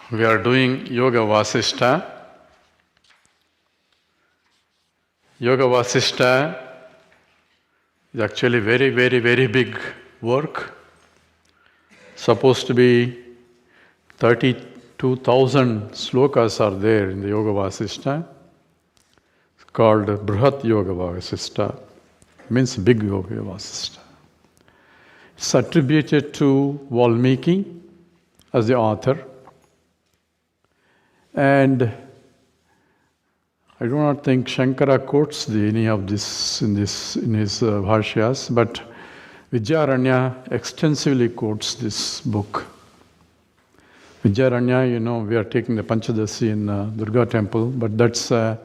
We are doing Yoga Vasistha. Yoga Vasistha is actually very big work. Supposed to be 32,000 slokas are there in the Yoga Vasistha. It's called Brihat Yoga Vasistha. Means big Yoga Vasistha. It's attributed to Valmiki as the author. And I do not think Shankara quotes any of this in his bhashyas, but Vidyaranya extensively quotes this book. Vidyaranya, we are taking the Panchadasi in Durga temple, but that's around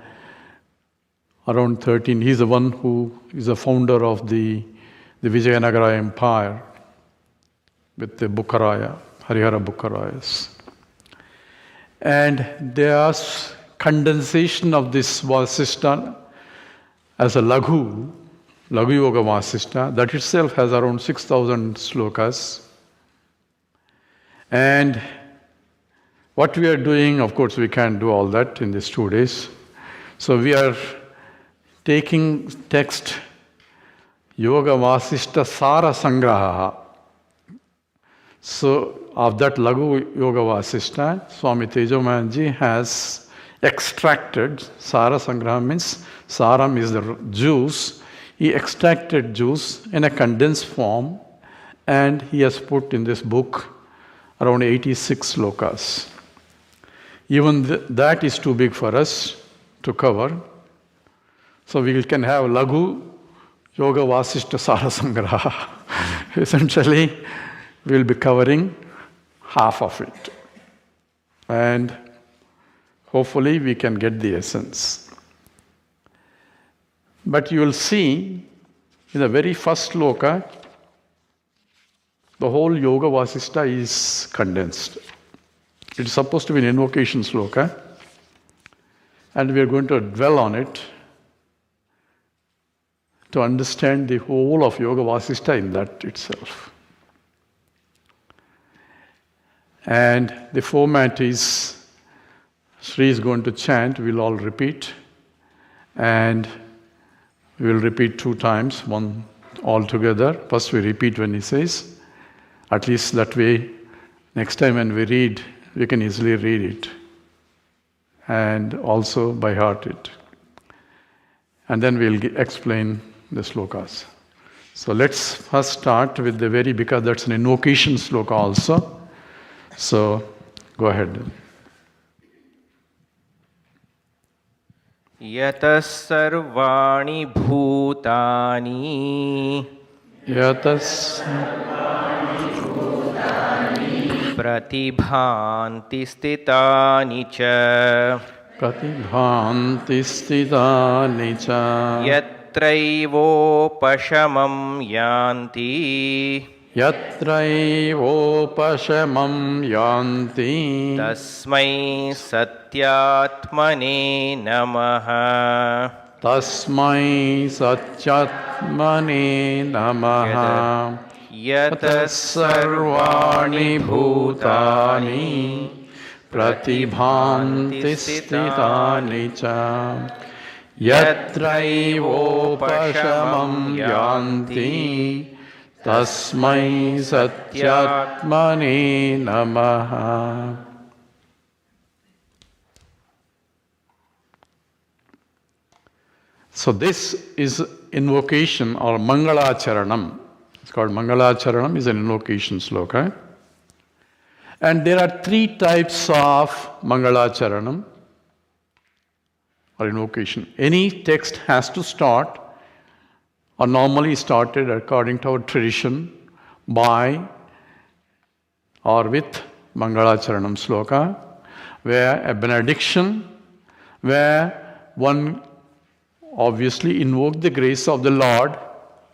13. He's the one who is the founder of the Vijayanagara Empire with the Bukharaya, Harihara Bukharayas. And there's condensation of this Vasistha as a Laghu Yoga Vasistha. That itself has around 6,000 slokas. And what we are doing, of course, we can't do all that in these 2 days. So we are taking text Yoga Vasistha Sara Sangraha. So of that Laghu Yoga Vasistha, Swami Tejomayanji has extracted, Sara Sangraha means, Saram is the juice. He extracted juice in a condensed form and he has put in this book around 86 slokas. Even that is too big for us to cover. So we can have Laghu Yoga Vasistha Sara Sangraha. Essentially, we will be covering half of it. And hopefully we can get the essence. But you will see in the very first sloka, the whole Yoga Vasistha is condensed. It is supposed to be an invocation sloka, and we are going to dwell on it to understand the whole of Yoga Vasistha in that itself. And the format is, Sri is going to chant, we'll all repeat, and we will repeat 2 times, one all together. First we repeat when he says, at least that way, next time when we read, we can easily read it, and also by heart it. And then we'll explain the slokas. So let's first start with the because that's an invocation sloka also. So, go ahead. Yatas sarvani bhutani pratibhanti stitani cha yatraivopashamam yanti Yatraivopashamam yanti tasmai satyatmane namaha. Tasmai satyatmane namaha. Yatas sarvani bhutani pratibhanti stitani cha yatraivopashamam yanti Tasmai satyatmane namaha. So this is invocation or Mangalacharanam. It's called Mangalacharanam, is an invocation sloka. And there are 3 types of Mangalacharanam or invocation. Any text has to start, or normally started according to our tradition, by or with Mangalacharanam sloka, where a benediction, where one obviously invoke the grace of the Lord,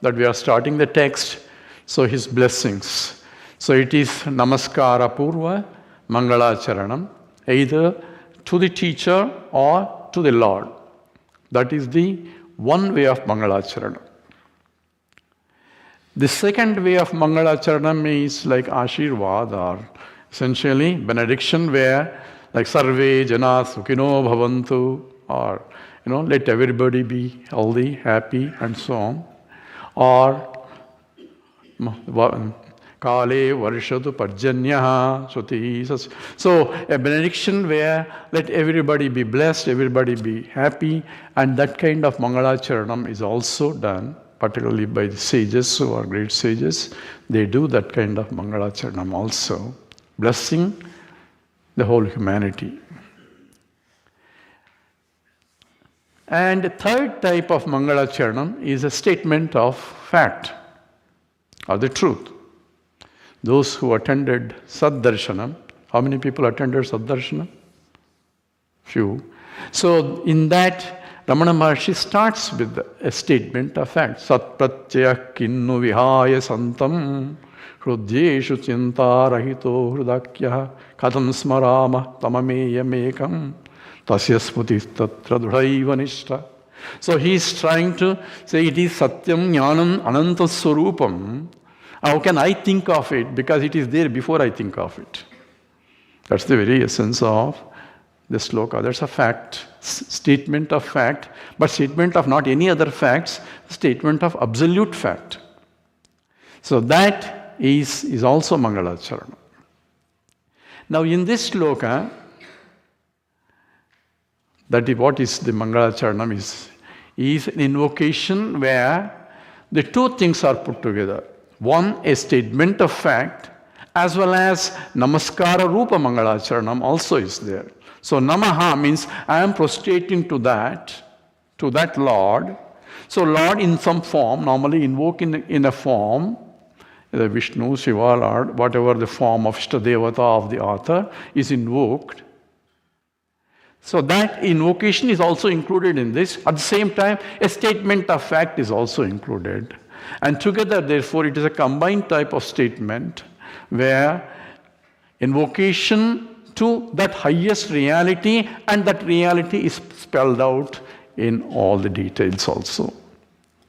that we are starting the text, so his blessings. So it is Namaskara Purva Mangalacharanam, either to the teacher or to the Lord. That is the one way of Mangalacharanam. The second way of Mangalacharanam is like Ashirvad or Essentially, benediction where, like Sarve Jana Sukhino Bhavantu, or let everybody be healthy, happy, and so on. Or Kale Varshatu Parjanyaha Shruti. So a benediction where let everybody be blessed, everybody be happy, and that kind of Mangalacharanam is also done, particularly by the sages who are great sages. They do that kind of Mangalacharanam also, blessing the whole humanity. And the third type of Mangalacharanam is a statement of fact, or the truth. Those who attended Saddarshanam, how many people attended Saddarshanam? Few. So in that, Ramana Maharshi starts with a statement of fact. Sat pratyaya kinnu vihaya santam hrudyeshu chinta rahito hrudakya katham smarama tamameyamekam tasya smuti tatra dudhaiva nishta. So he is trying to say it is satyam jnanam ananta swarupam. How can I think of it? Because it is there before I think of it. That's the very essence of the sloka. That's a fact, statement of fact, but statement of not any other facts, statement of absolute fact. So that is also Mangalacharana. Now in this sloka, that is what is the Mangalacharana is an invocation where the two things are put together. One, a statement of fact, as well as Namaskara Rupa Mangalacharanam also is there. So Namaha means I am prostrating to that Lord. So Lord in some form, normally invoke in a form, the Vishnu, Shiva, Lord, whatever the form of Ishtadevata of the author is invoked. So that invocation is also included in this. At the same time, a statement of fact is also included. And together, therefore, it is a combined type of statement where invocation to that highest reality, and that reality is spelled out in all the details also,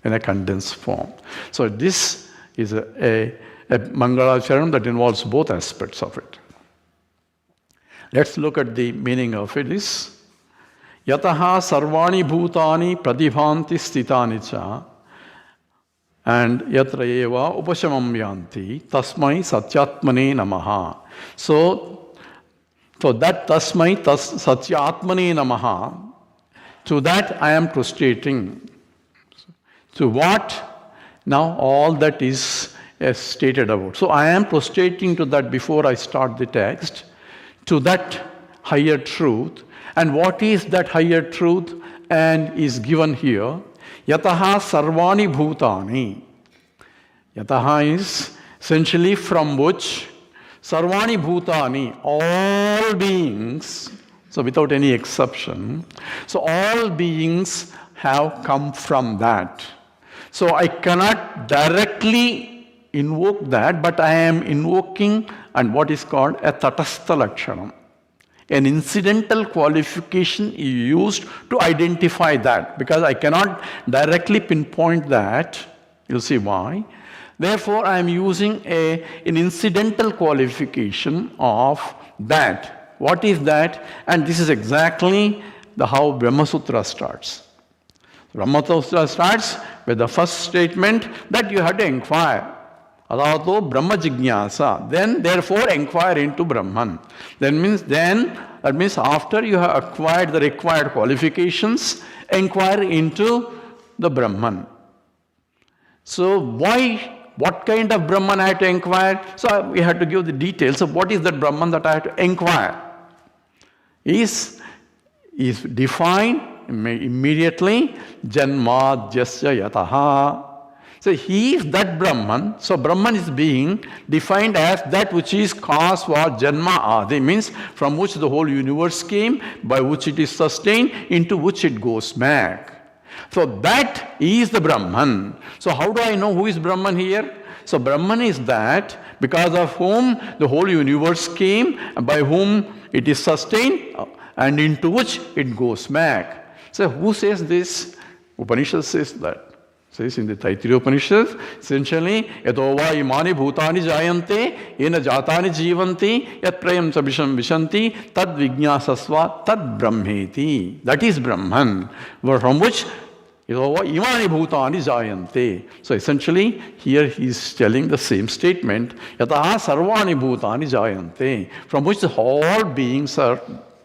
in a condensed form. So this is a Mangalacharanam that involves both aspects of it. Let's look at the meaning of it. Is Yataha sarvani bhutani pradibhanti stitani cha, and yatra eva upashamam yanti tasmai satyatmane namaha. So that tasmai satyatmane namaha, to that I am prostrating. To what? Now all that is stated about. So I am prostrating to that before I start the text, to that higher truth. And what is that higher truth? And is given here. Yataha sarvani bhutani. Yataha is essentially from which sarvani bhutani, all beings, so without any exception, so all beings have come from that. So I cannot directly invoke that, but I am invoking and what is called a tatastha lakshanam. An incidental qualification is used to identify that, because I cannot directly pinpoint that. You'll see why. Therefore, I am using an incidental qualification of that. What is that? And this is exactly how Brahma Sutra starts. Brahma Sutra starts with the first statement that you have to inquire. Adato Brahma Jignasa. Then, therefore, inquire into Brahman. That means after you have acquired the required qualifications, inquire into the Brahman. So, what kind of Brahman I have to inquire? So, we have to give the details of what is that Brahman that I have to inquire. Is defined immediately, Janmadhyasya Yataha. So he is that Brahman. So Brahman is being defined as that which is cause for Janma Adi, means from which the whole universe came, by which it is sustained, into which it goes back. So that is the Brahman. So how do I know who is Brahman here? So Brahman is that because of whom the whole universe came, by whom it is sustained, and into which it goes back. So who says this? Upanishad says that. Says in the Taittiriya Upanishad, essentially, yatova imani bhutani jayante, ena jatani jivanti, yat prayam sabisham vishanti, tad vijnasasva, tad brahmeti. That is Brahman, from which yatova imani bhutani jayante. So essentially, here he is telling the same statement, yataha sarvani bhutani jayante, from which all beings are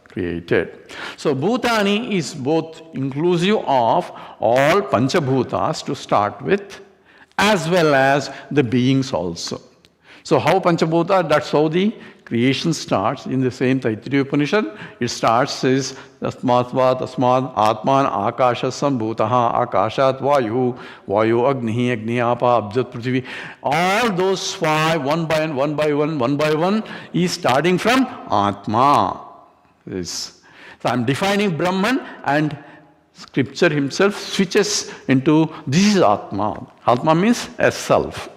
created. So Bhutani is both inclusive of all Panchabhutas to start with, as well as the beings also. So how Panchabhuta, that's how the creation starts in the same Taittiriya Upanishad. It starts as Tasmatva Tasmad Atman Akashasam Bhutaha Akashat Vayu Vayu Agnihi Agni Apa Abjat Prithvi. All those five, one by one, is starting from Atma. This. So I'm defining Brahman, and scripture himself switches into this is Atma. Atma means a self.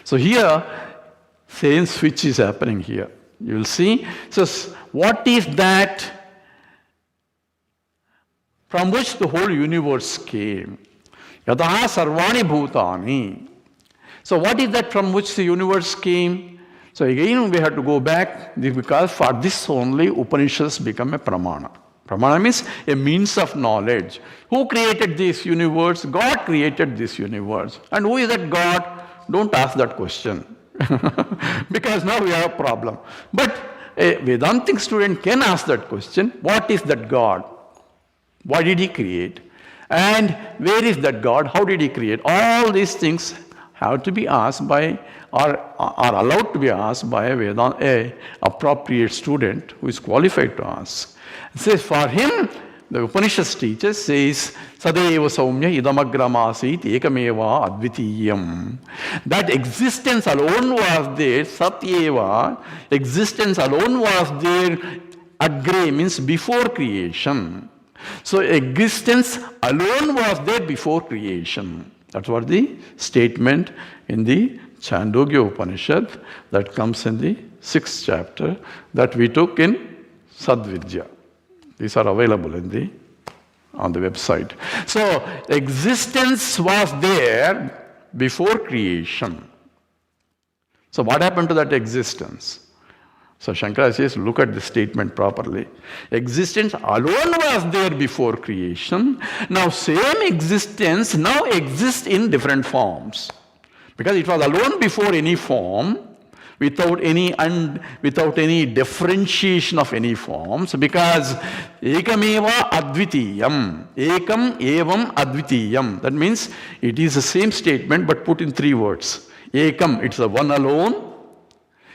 So here, same switch is happening here. You will see. So what is that from which the whole universe came? Yataha sarvani bhutani. So what is that from which the universe came? So again we have to go back, because for this only Upanishads become a pramana. Pramana means a means of knowledge. Who created this universe? God created this universe. And who is that God? Don't ask that question. Because now we have a problem. But a Vedantic student can ask that question. What is that God? Why did he create? And where is that God? How did he create? All these things have to be asked by, or are allowed to be asked by a appropriate student who is qualified to ask. It says for him, the Upanishads teaches, says, Sadeva Saumya idamagramasit ekameva advitiyam. That existence alone was there, Satyeva, existence alone was there, agre means before creation. So existence alone was there before creation. That's what the statement in the Chandogya Upanishad that comes in the 6th chapter that we took in Sadvidya. These are available on the website. So existence was there before creation. So what happened to that existence? So Shankara says, look at the statement properly. Existence alone was there before creation. Now same existence now exists in different forms. Because it was alone before any form, without any differentiation of any forms, because ekameva advitiyam, ekam evam advitiyam. That means it is the same statement but put in 3 words. Ekam, it's a one alone.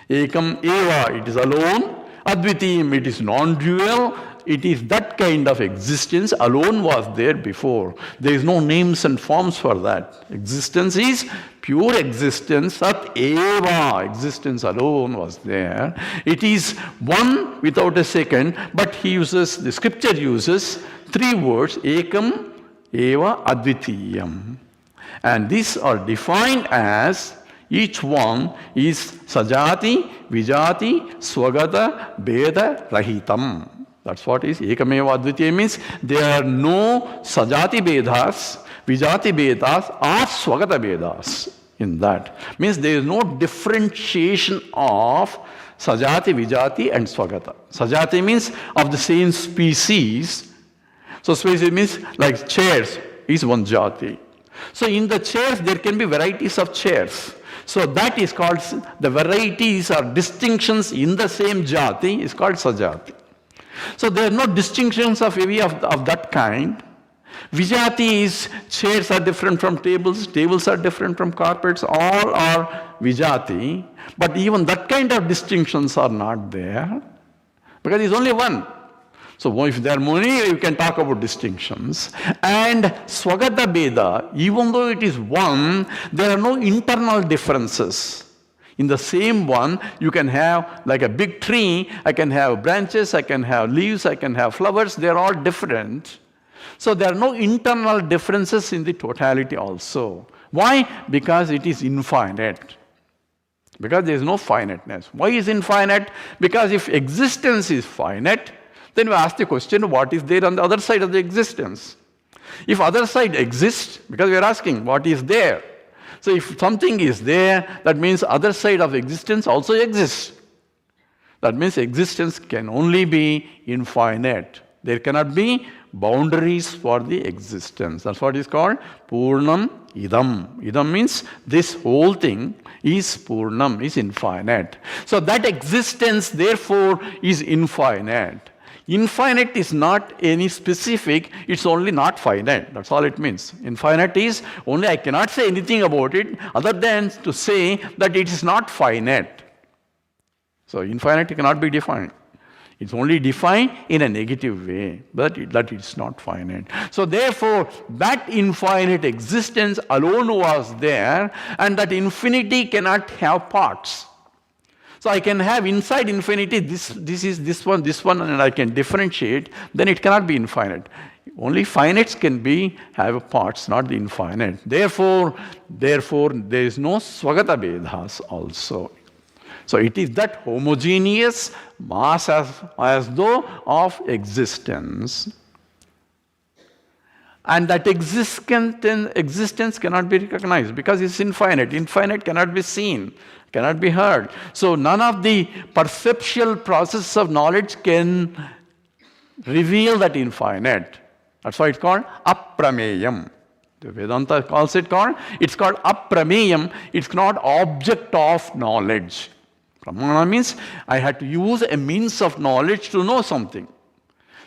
Ekam eva, it is alone. Advitiyam, it is non-dual. It is that kind of existence alone was there before. There is no names and forms for that. Existence is pure existence. Sat eva, existence alone was there. It is one without a second, but the scripture uses 3 words, ekam eva advitiyam. And these are defined as each one is sajati, vijati, swagata, beda, rahitam. That's what is ekameva advitiyam means. There are no sajati bedas, vijati bedas, or swagata bedas in that. Means there is no differentiation of sajati, vijati and swagata. Sajati means of the same species. So species means like chairs is one jati. So in the chairs there can be varieties of chairs. So that is called, the varieties or distinctions in the same jati is called sajati. So there are no distinctions of that kind. Vijati is, chairs are different from tables, tables are different from carpets, all are vijati. But even that kind of distinctions are not there, because it's only one. So if there are many, you can talk about distinctions. And swagata beda, even though it is one, there are no internal differences. In the same one, you can have like a big tree, I can have branches, I can have leaves, I can have flowers, they're all different. So there are no internal differences in the totality also. Why? Because it is infinite. Because there is no finiteness. Why is infinite? Because if existence is finite, then we ask the question, what is there on the other side of the existence? If other side exists, because we are asking what is there. So if something is there, that means other side of existence also exists. That means existence can only be infinite. There cannot be boundaries for the existence. That's what is called Purnam Idam. Idam means this whole thing is Purnam, is infinite. So that existence therefore is infinite. Infinite is not any specific, it's only not finite. That's all it means. Infinite is only I cannot say anything about it other than to say that it is not finite. So infinite cannot be defined. It's only defined in a negative way, but that it's not finite. So therefore, that infinite existence alone was there, and that infinity cannot have parts. So I can have inside infinity, this is this one, and I can differentiate, then it cannot be infinite. Only finites can have parts, not the infinite. Therefore, there is no Swagata Vedhas also. So it is that homogeneous mass as though of existence. And that existence cannot be recognized because it's infinite. Infinite cannot be seen, cannot be heard. So none of the perceptual process of knowledge can reveal that infinite. That's why it's called aprameyam. The Vedanta calls it it's called aprameyam. It's not object of knowledge. Pramana means I had to use a means of knowledge to know something.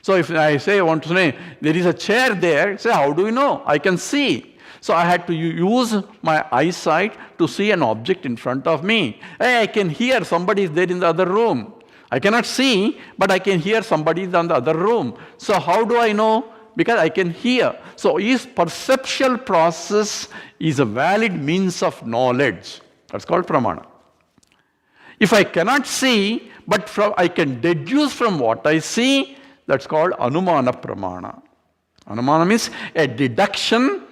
So if I want to say, there is a chair there, say, how do you know? I can see. So I had to use my eyesight to see an object in front of me. Hey, I can hear somebody is there in the other room. I cannot see, but I can hear somebody is in the other room. So how do I know? Because I can hear. So his perceptual process is a valid means of knowledge. That's called pramana. If I cannot see, but I can deduce from what I see, that's called anumana pramana. Anumana means a deduction,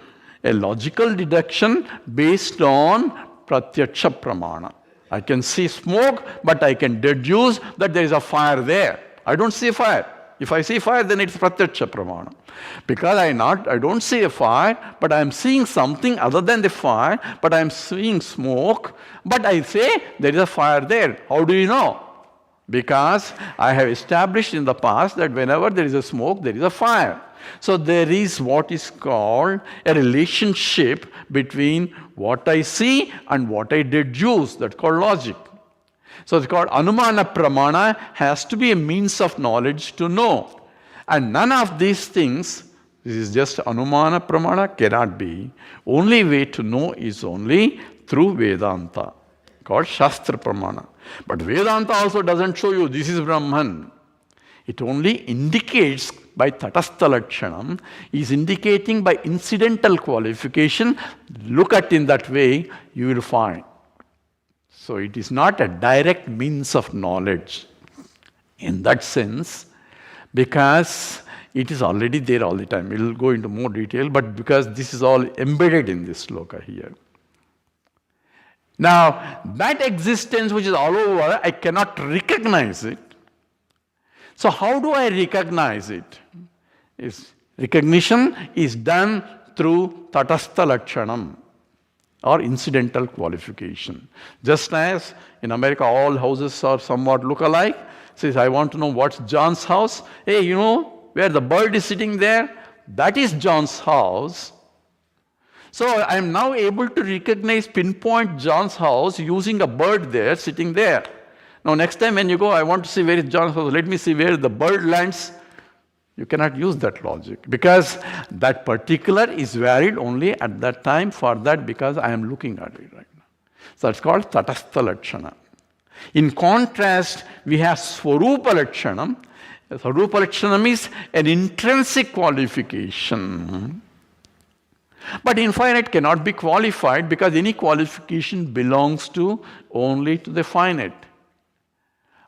a logical deduction based on pratyaksha pramana. I can see smoke, but I can deduce that there is a fire there. I don't see fire. If I see fire, then it's pratyaksha pramana. Because I don't see a fire, but I am seeing something other than the fire, but I am seeing smoke, but I say there is a fire there. How do you know? Because I have established in the past that whenever there is a smoke, there is a fire. So there is what is called a relationship between what I see and what I deduce. That's called logic. So it's called anumana pramana, has to be a means of knowledge to know. And none of these things, this is just anumana pramana, cannot be. Only way to know is only through Vedanta, called Shastra pramana. But Vedanta also doesn't show you this is Brahman. It only indicates by tatastha lakshanam, is indicating by incidental qualification. Look at in that way, you will find. So it is not a direct means of knowledge in that sense, because it is already there all the time. We will go into more detail, but because this is all embedded in this sloka here. Now, that existence which is all over, I cannot recognize it. So how do I recognize it? Recognition is done through tatastha lakshanam, or incidental qualification. Just as in America all houses are somewhat look-alike. Says, I want to know what's John's house. Hey, you know where the bird is sitting there? That is John's house. So I am now able to recognize, pinpoint John's house using a bird there, sitting there. Now next time when you go, I want to see where is John's house, let me see where the bird lands. You cannot use that logic, because that particular is valid only at that time for that, because I am looking at it right now. So it's called tatastha lakshana. In contrast, we have swarupa lakshanam. Swarupa lakshanam is an intrinsic qualification. But infinite cannot be qualified, because any qualification belongs only to the finite.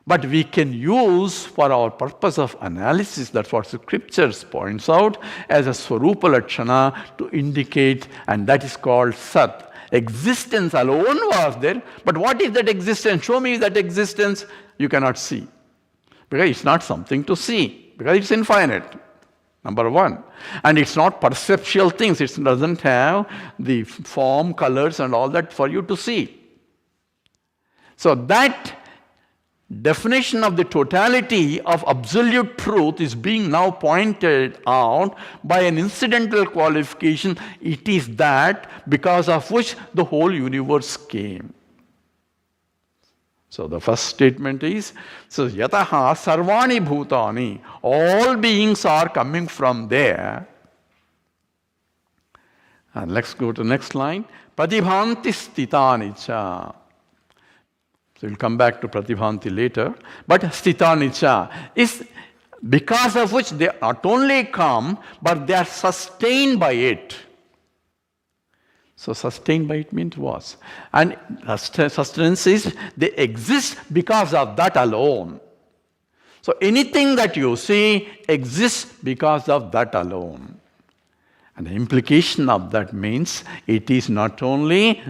But we can use for our purpose of analysis, that's what the scriptures points out, as a swarupa lakshana to indicate, and that is called sat. Existence alone was there, but what is that existence? Show me that existence. You cannot see, because it's not something to see, because it's infinite. number one. And it's not perceptual things. It doesn't have the form, colors and all that for you to see. So that definition of the totality of absolute truth is being now pointed out by an incidental qualification. It is that because of which the whole universe came. So the first statement is, so yataha sarvani bhutani, all beings are coming from there. And let's go to the next line. Pratibhanti stitani cha. So we'll come back to Pratibhanti later. But stitani cha is because of which they not only come, but they are sustained by it. So sustained by it means what? And sustenance is they exist because of that alone. So anything that you see exists because of that alone. And the implication of that means it is not only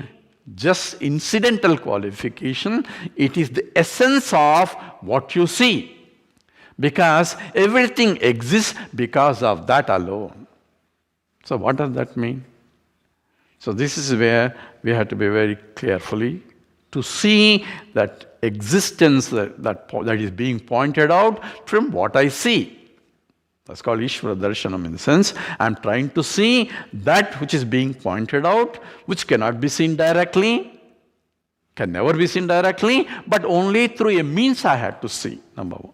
just incidental qualification, it is the essence of what you see. Because everything exists because of that alone. So what does that mean? So this is where we have to be very carefully to see that existence that is being pointed out from what I see. That's called Ishvara Darshanam in the sense I'm trying to see that which is being pointed out, which cannot be seen directly, can never be seen directly, but only through a means I had to see, number one.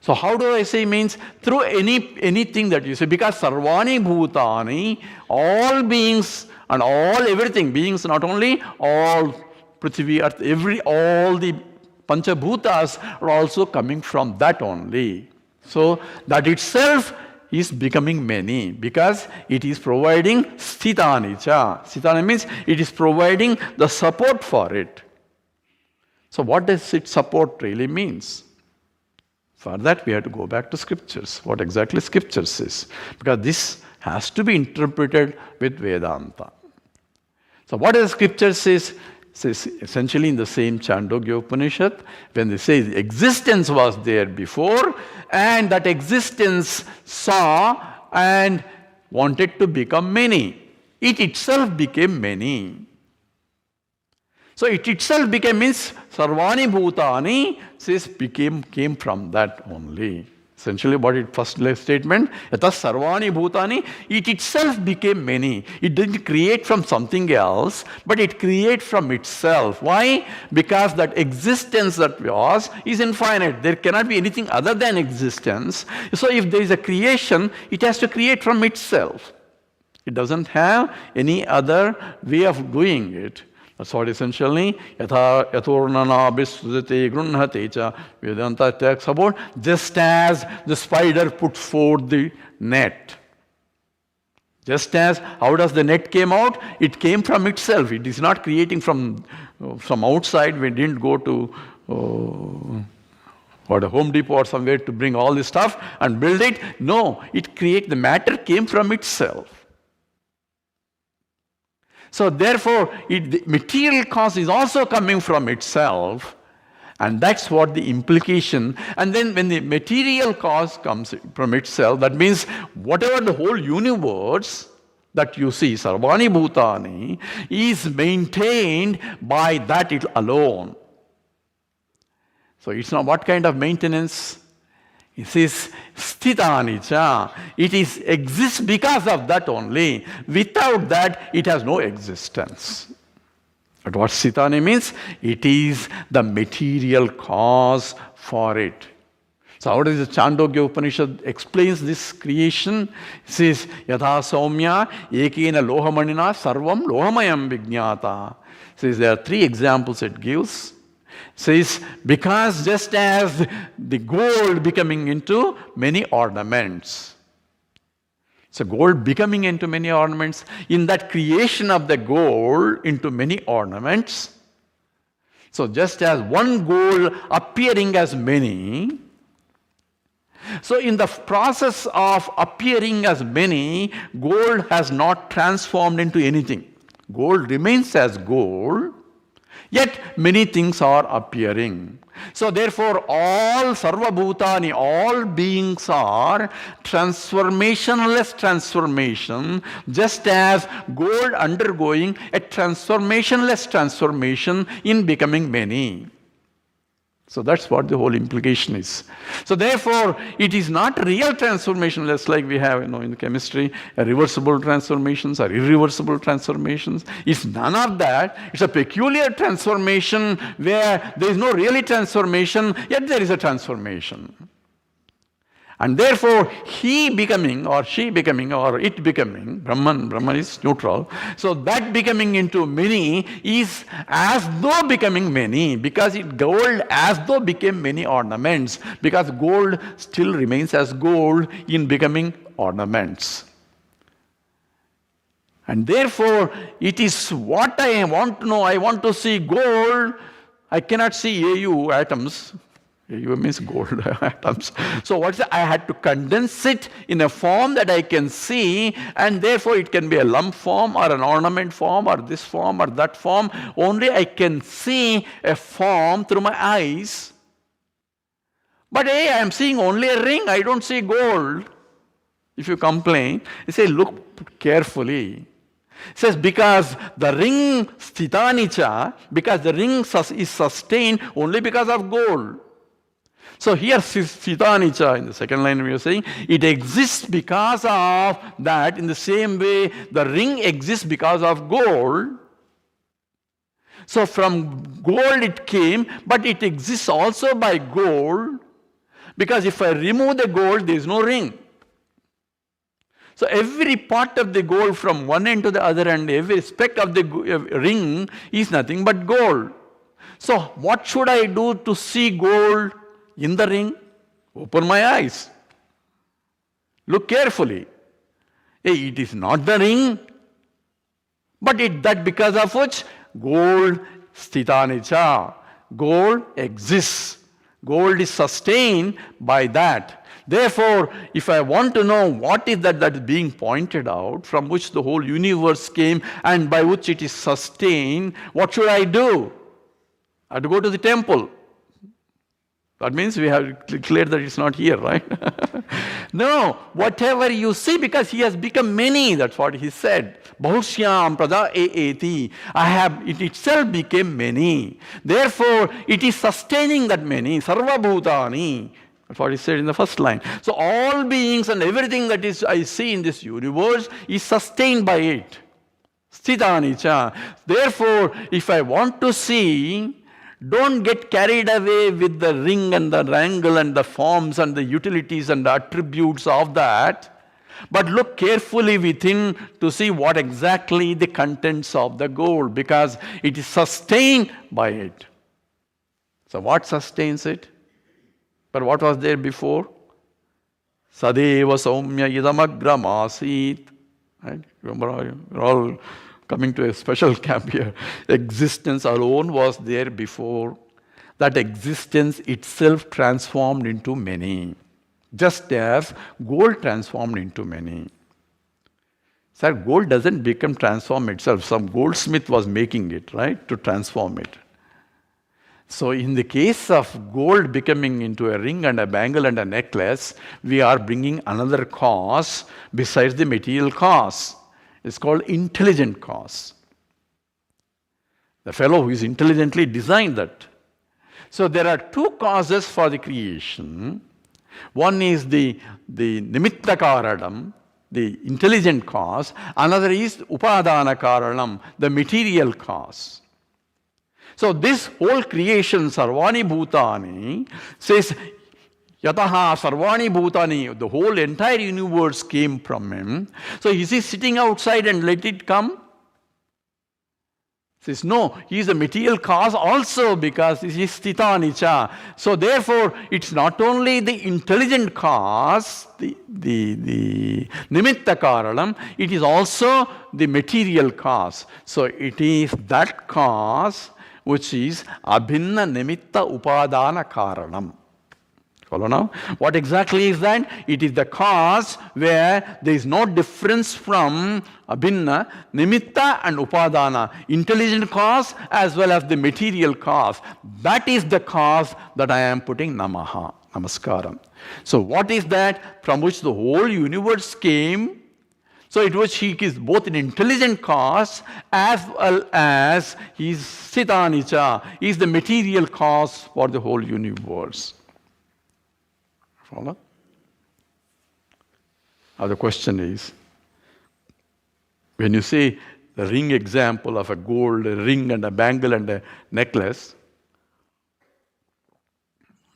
So how do I say means? Through anything that you see. Because sarvani bhutani, all beings and everything, beings not only, all Prithvi, Earth, all the Panchabhutas are also coming from that only. So that itself is becoming many because it is providing sthitani cha. Sthitani means it is providing the support for it. So what does it support really means? For that we have to go back to scriptures, what exactly scripture says. Because this has to be interpreted with Vedanta. So what does scripture says? Says essentially in the same Chandogya Upanishad, when they say existence was there before, and that existence saw and wanted to become many. It itself became many. So it itself became means sarvani bhutani says came from that only. Essentially what it first statement, yata sarvani bhutani, it itself became many. It didn't create from something else, but it created from itself. Why? Because that existence that was is infinite. There cannot be anything other than existence. So if there is a creation, it has to create from itself. It doesn't have any other way of doing it. That's what essentially yatha yathurnana visudate grunhate cha Vedanta talks about, just as the spider puts forth the net. Just as, how does the net came out? It came from itself. It is not creating from outside. We didn't go to a Home Depot or somewhere to bring all this stuff and build it. No, the matter came from itself. So therefore, the material cause is also coming from itself, and that's what the implication. And then when the material cause comes from itself, that means whatever the whole universe that you see, sarvani bhutani, is maintained by that it alone. So it's not what kind of maintenance? It says sthitani cha. It exists because of that only. Without that, it has no existence. But what sthitani means? It is the material cause for it. So how does the Chandogya Upanishad explains this creation? It says, yatha saumya ekena lohamanina sarvam lohamayam vijñāta. It says there are 3 examples it gives. Says, because just as the gold becoming into many ornaments. So gold becoming into many ornaments, in that creation of the gold into many ornaments. So just as one gold appearing as many. So in the process of appearing as many, gold has not transformed into anything. Gold remains as gold. Yet many things are appearing. So therefore, all sarva bhutani, all beings are transformationless transformation, just as gold undergoing a transformationless transformation in becoming many. So that's what the whole implication is. So therefore, it is not real transformationless like we have in chemistry, reversible transformations or irreversible transformations. It's none of that. It's a peculiar transformation where there is no really transformation, yet there is a transformation. And therefore, he becoming or she becoming or it becoming, Brahman is neutral. So that becoming into many is as though becoming many, because gold as though became many ornaments, because gold still remains as gold in becoming ornaments. And therefore, it is what I want to know. I want to see gold. I cannot see AU atoms. AU means gold atoms. So I had to condense it in a form that I can see, and therefore it can be a lump form or an ornament form or this form or that form. Only I can see a form through my eyes. But hey, I am seeing only a ring, I don't see gold. If you complain, you say, look carefully. It says, because the ring sthitanicha, because the ring is sustained only because of gold. So here, sthitanicha, in the second line we are saying, it exists because of that. In the same way, the ring exists because of gold. So from gold it came, but it exists also by gold, because if I remove the gold, there is no ring. So every part of the gold from one end to the other end, every speck of the ring is nothing but gold. So what should I do to see gold in the ring? Open my eyes. Look carefully. Hey, it is not the ring, but that because of which gold sthitanicha. Gold exists. Gold is sustained by that. Therefore, if I want to know what is that is being pointed out, from which the whole universe came and by which it is sustained, what should I do? I have to go to the temple. That means we have declared that it's not here, right? No, whatever you see, because he has become many, that's what he said. Bahushyam prada eeti. It itself became many. Therefore, it is sustaining that many. Sarva bhutani. That's what he said in the first line. So all beings and everything that is I see in this universe is sustained by it. Sthitanicha. Therefore, if I want to see, don't get carried away with the ring and the wrangle and the forms and the utilities and the attributes of that, but look carefully within to see what exactly the contents of the gold, because it is sustained by it. So what sustains it? But what was there before? Sadeva saumya idamagram asit. Right? Remember, we're all coming to a special camp here. Existence alone was there before. That existence itself transformed into many. Just as gold transformed into many. Sir, gold doesn't become transform itself. Some goldsmith was making it, right, to transform it. So in the case of gold becoming into a ring and a bangle and a necklace, we are bringing another cause besides the material cause. It's called intelligent cause. The fellow who is intelligently designed that. So there are two causes for the creation. One is the nimitta karanam, the intelligent cause. Another is upadana karanam, the material cause. So this whole creation, sarvani bhutani, says, yataha sarvani bhutani, the whole entire universe came from him. So is he sitting outside and let it come? Says, no, he is a material cause also, because this is sthitanicha. So therefore, it's not only the intelligent cause, the nimitta karanam, it is also the material cause. So it is that cause which is abhinna nimitta upadana karanam. Follow now? What exactly is that? It is the cause where there is no difference from abhinna, nimitta and upadana. Intelligent cause as well as the material cause. That is the cause that I am putting namaha, namaskaram. So what is that? From which the whole universe came. So it was he is both an intelligent cause as well as he is sitanicha, he is the material cause for the whole universe. Follow? Now the question is, when you say the ring example of a gold ring and a bangle and a necklace,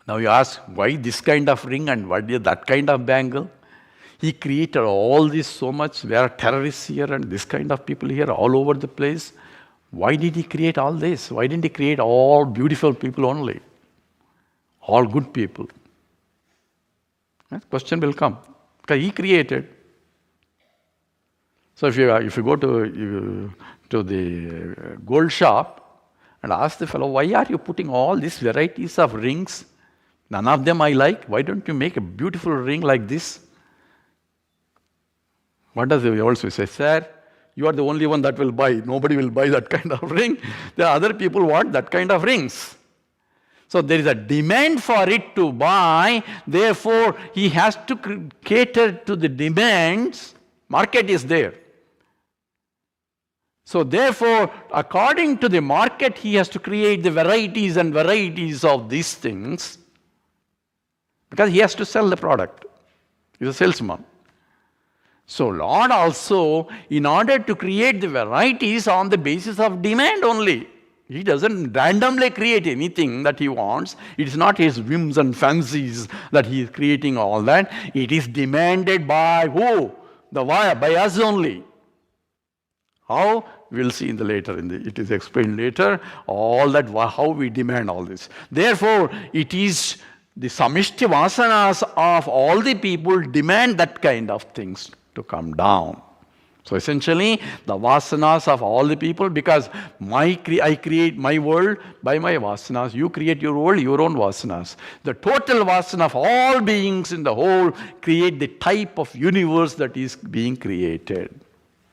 now you ask, why this kind of ring and why that kind of bangle? He created all this so much. There are terrorists here and this kind of people here all over the place. Why did he create all this? Why didn't he create all beautiful people only? All good people? That question will come. Because he created. So if you go to the gold shop and ask the fellow, why are you putting all these varieties of rings? None of them I like. Why don't you make a beautiful ring like this? What does he also say? Sir, you are the only one that will buy. Nobody will buy that kind of ring. The other people want that kind of rings. So there is a demand for it to buy. Therefore, he has to cater to the demands. Market is there. So therefore, according to the market, he has to create the varieties and varieties of these things. Because he has to sell the product. He's a salesman. So Lord also, in order to create the varieties on the basis of demand only, he doesn't randomly create anything that he wants. It is not his whims and fancies that he is creating all that. It is demanded by who? By us only. How? We'll see in the later. It is explained later. All that, how we demand all this. Therefore, it is the samishti vasanas of all the people demand that kind of things to come down. So essentially, the vasanas of all the people, because I create my world by my vasanas, you create your world, your own vasanas. The total vasana of all beings in the whole create the type of universe that is being created.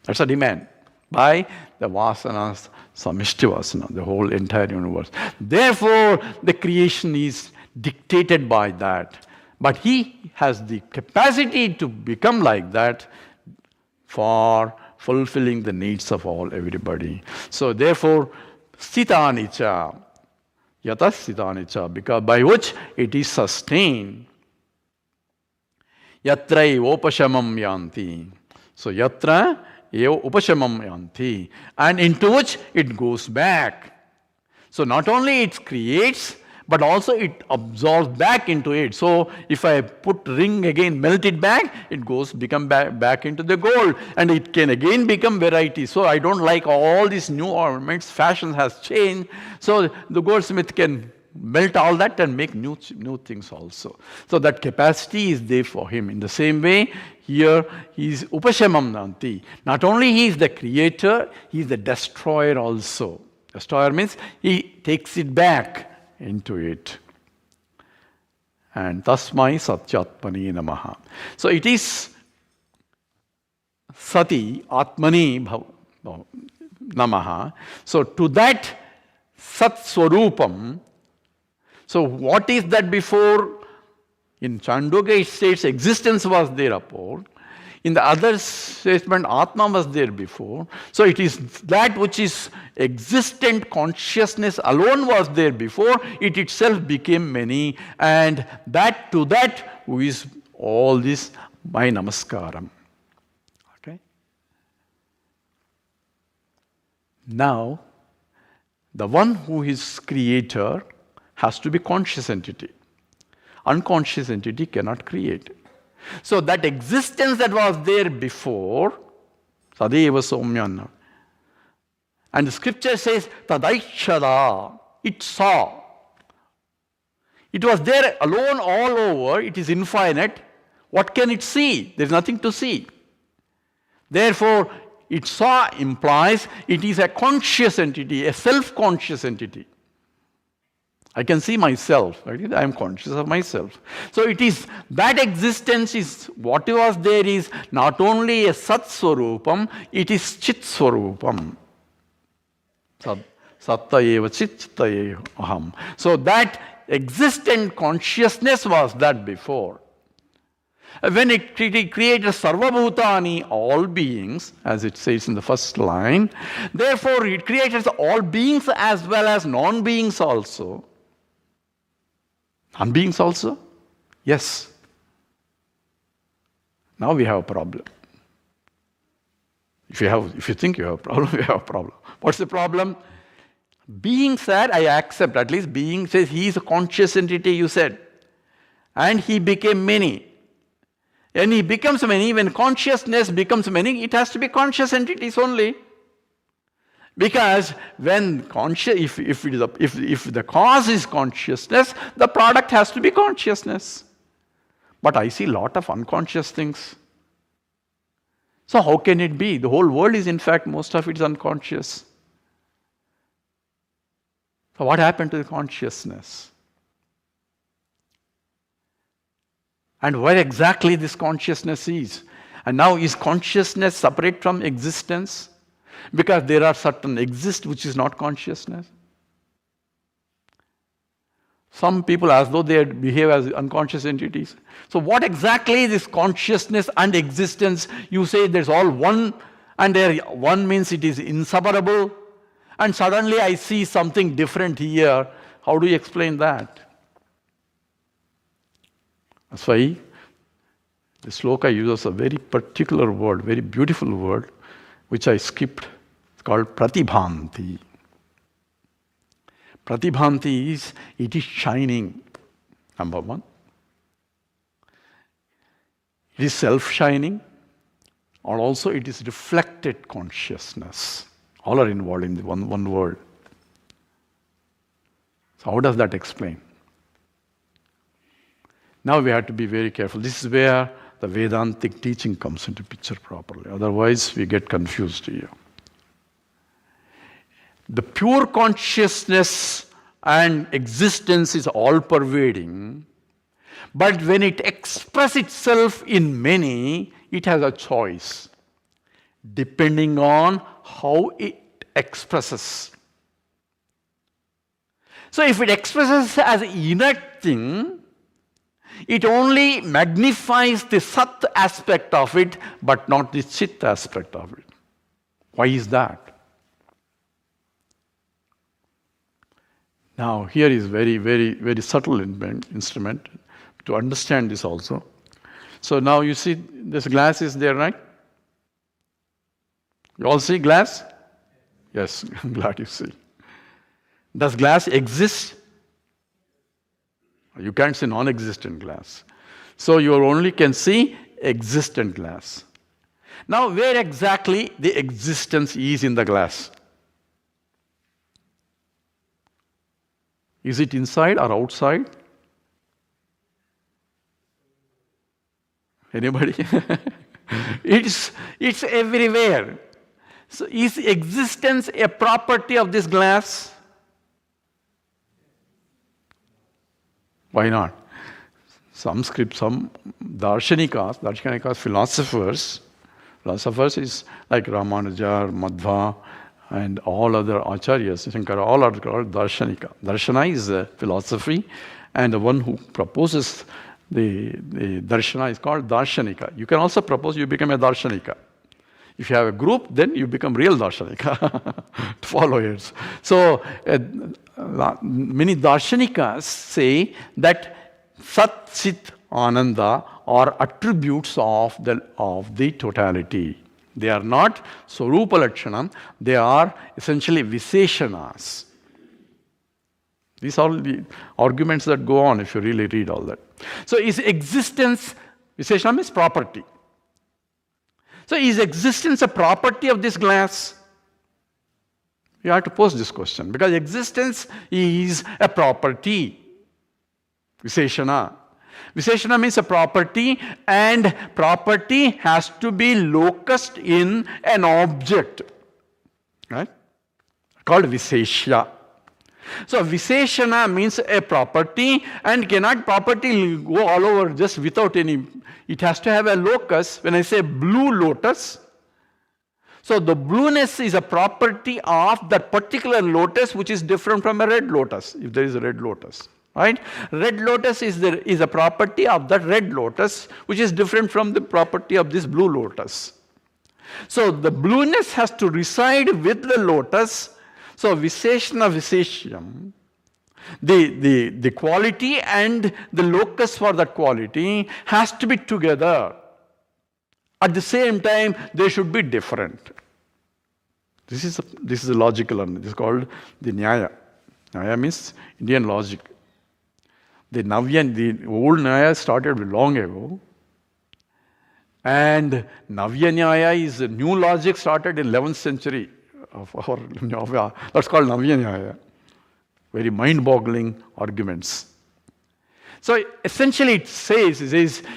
That's a demand by the vasanas, samishti vasana, the whole entire universe. Therefore, the creation is dictated by that. But he has the capacity to become like that for fulfilling the needs of everybody. So therefore, sitanicha, yatas sitanicha, because by which it is sustained. Yatra eva upashamam yanti. So yatra eva upashamam yanti. And into which it goes back. So not only it creates, but also it absorbs back into it. So if I put ring again, melt it back, it become back into the gold. And it can again become variety. So I don't like all these new ornaments. Fashion has changed. So the goldsmith can melt all that and make new things also. So that capacity is there for him. In the same way, here he is upashamam nanti. Not only he is the creator, he is the destroyer also. Destroyer means he takes it back into it. And tasmai satyatmani namaha. So it is sati atmani namaha. So to that sat swarupam. So what is that before? In Chandogya it states existence was there upon. In the other statement, Atma was there before. So it is that which is existent consciousness alone was there before. It itself became many. And that to that who is all this by namaskaram. Okay? Now, the one who is creator has to be conscious entity. Unconscious entity cannot create. So that existence that was there before, Sadeva Somyana. And the scripture says, Tadaikshada, it saw. It was there alone all over, it is infinite. What can it see? There is nothing to see. Therefore, it saw implies it is a conscious entity, a self-conscious entity. I can see myself. Right? I am conscious of myself. So it is that existence is what was there is not only a Sat Swarupam, it is Chit Swarupam. Satta eva chit chitta eva aham. So that existent consciousness was that before. When it created Sarva Bhutani, all beings, as it says in the first line, therefore it created all beings as well as non-beings also. Non-beings also? Yes. Now we have a problem. If you think you have a problem, we have a problem. What's the problem? Being said, I accept, at least being says he is a conscious entity, you said. And he became many. And he becomes many, when consciousness becomes many, it has to be conscious entities only. Because when if the cause is consciousness, the product has to be consciousness. But I see a lot of unconscious things. So how can it be? The whole world is, in fact, most of it is unconscious. So what happened to the consciousness? And where exactly this consciousness is? And now is consciousness separate from existence? Because there are certain exist which is not consciousness. Some people as though they behave as unconscious entities. So what exactly is this consciousness and existence? You say there's all one, and there one means it is inseparable, and suddenly I see something different here. How do you explain that? That's why the sloka uses a very particular word, very beautiful word, which I skipped. It's called pratibhanti. Pratibhanti is, it is shining, number one. It is self-shining, or also it is reflected consciousness. All are involved in the one word. So how does that explain? Now we have to be very careful. This is where the Vedantic teaching comes into picture properly. Otherwise, we get confused here. The pure consciousness and existence is all-pervading, but when it expresses itself in many, it has a choice, depending on how it expresses. So if it expresses as an inert thing, it only magnifies the Sat aspect of it, but not the Chit aspect of it. Why is that? Now, here is very, very, very subtle instrument to understand this also. So now you see this glass is there, right? You all see glass? Yes, I'm glad you see. Does glass exist? You can't see non-existent glass. So you only can see existent glass. Now, where exactly the existence is in the glass? Is it inside or outside? Anybody? It's everywhere. So is existence a property of this glass? Why not? Some Darshanikas, philosophers is like Ramanuja, Madhva, and all other Acharyas, Shankara, all are called Darshanika. Darshana is a philosophy, and the one who proposes the Darshana is called Darshanika. You can also propose, you become a Darshanika. If you have a group, then you become real Darshanika, followers. So, many Darshanikas say that Sat, Chit, Ananda are attributes of the totality. They are not Swarupa Lakshanam, they are essentially Visheshanas. These are the arguments that go on if you really read all that. So is existence, Visheshanam is property. So is existence a property of this glass? You have to pose this question, because existence is a property. Visheshana. Visheshana means a property, and property has to be locused in an object, right? Called Visheshya. So Viseshana means a property, and cannot property go all over just without any, it has to have a locus. When I say blue lotus, so the blueness is a property of that particular lotus which is different from a red lotus, if there is a red lotus. Right? Red lotus is a property of that red lotus which is different from the property of this blue lotus. So the blueness has to reside with the lotus. So Viseshana Viseshyam, the quality and the locus for that quality has to be together. At the same time, they should be different. This is a logical, this is called the Nyaya. Nyaya means Indian logic. The old Nyaya started long ago. And Navya Nyaya is a new logic started in 11th century. That's called Navya Nyaya. Very mind-boggling arguments. So essentially it says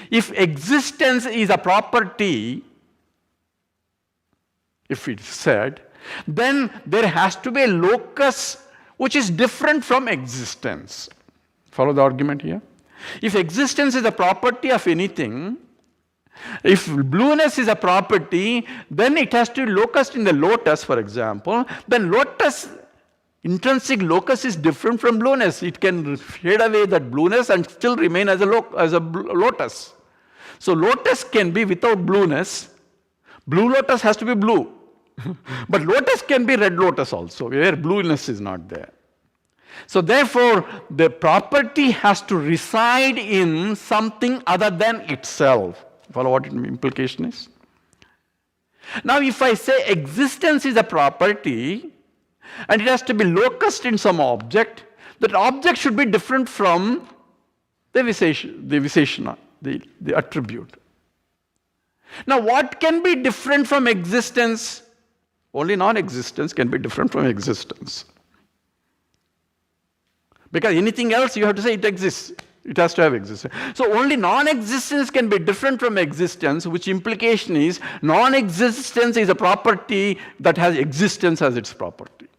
if existence is a property, if it's said, then there has to be a locus which is different from existence. Follow the argument here? If existence is a property of anything, if blueness is a property, then it has to be locused in the lotus, for example. Then lotus, intrinsic locus is different from blueness. It can fade away that blueness and still remain as a lotus. So lotus can be without blueness. Blue lotus has to be blue. But lotus can be red lotus also, where blueness is not there. So therefore, the property has to reside in something other than itself. Follow what the implication is? Now if I say existence is a property and it has to be locused in some object, that object should be different from the Viseshana, the attribute. Now what can be different from existence? Only non-existence can be different from existence. Because anything else you have to say it exists. It has to have existence. So only non-existence can be different from existence, which implication is non-existence is a property that has existence as its property.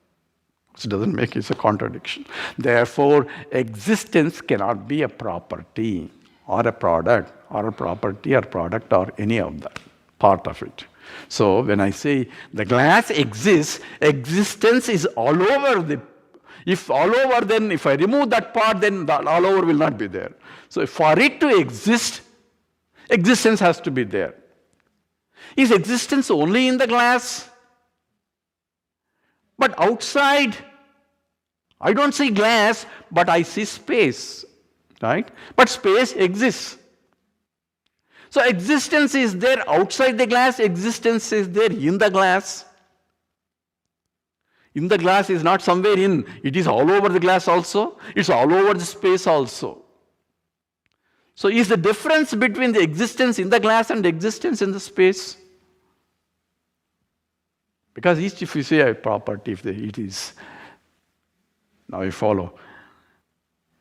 Which doesn't make it a contradiction. Therefore, existence cannot be a property or a product or a property or product or any of that part of it. So when I say the glass exists, existence is all over the. If all over, then if I remove that part, then that all over will not be there. So for it to exist, existence has to be there. Is existence only in the glass? But outside, I don't see glass, but I see space, right? But space exists. So existence is there outside the glass, existence is there in the glass. In the glass is not somewhere in, it is all over the glass also, it's all over the space also. So is the difference between the existence in the glass and the existence in the space? Because each, if you say a property, if it is, now you follow,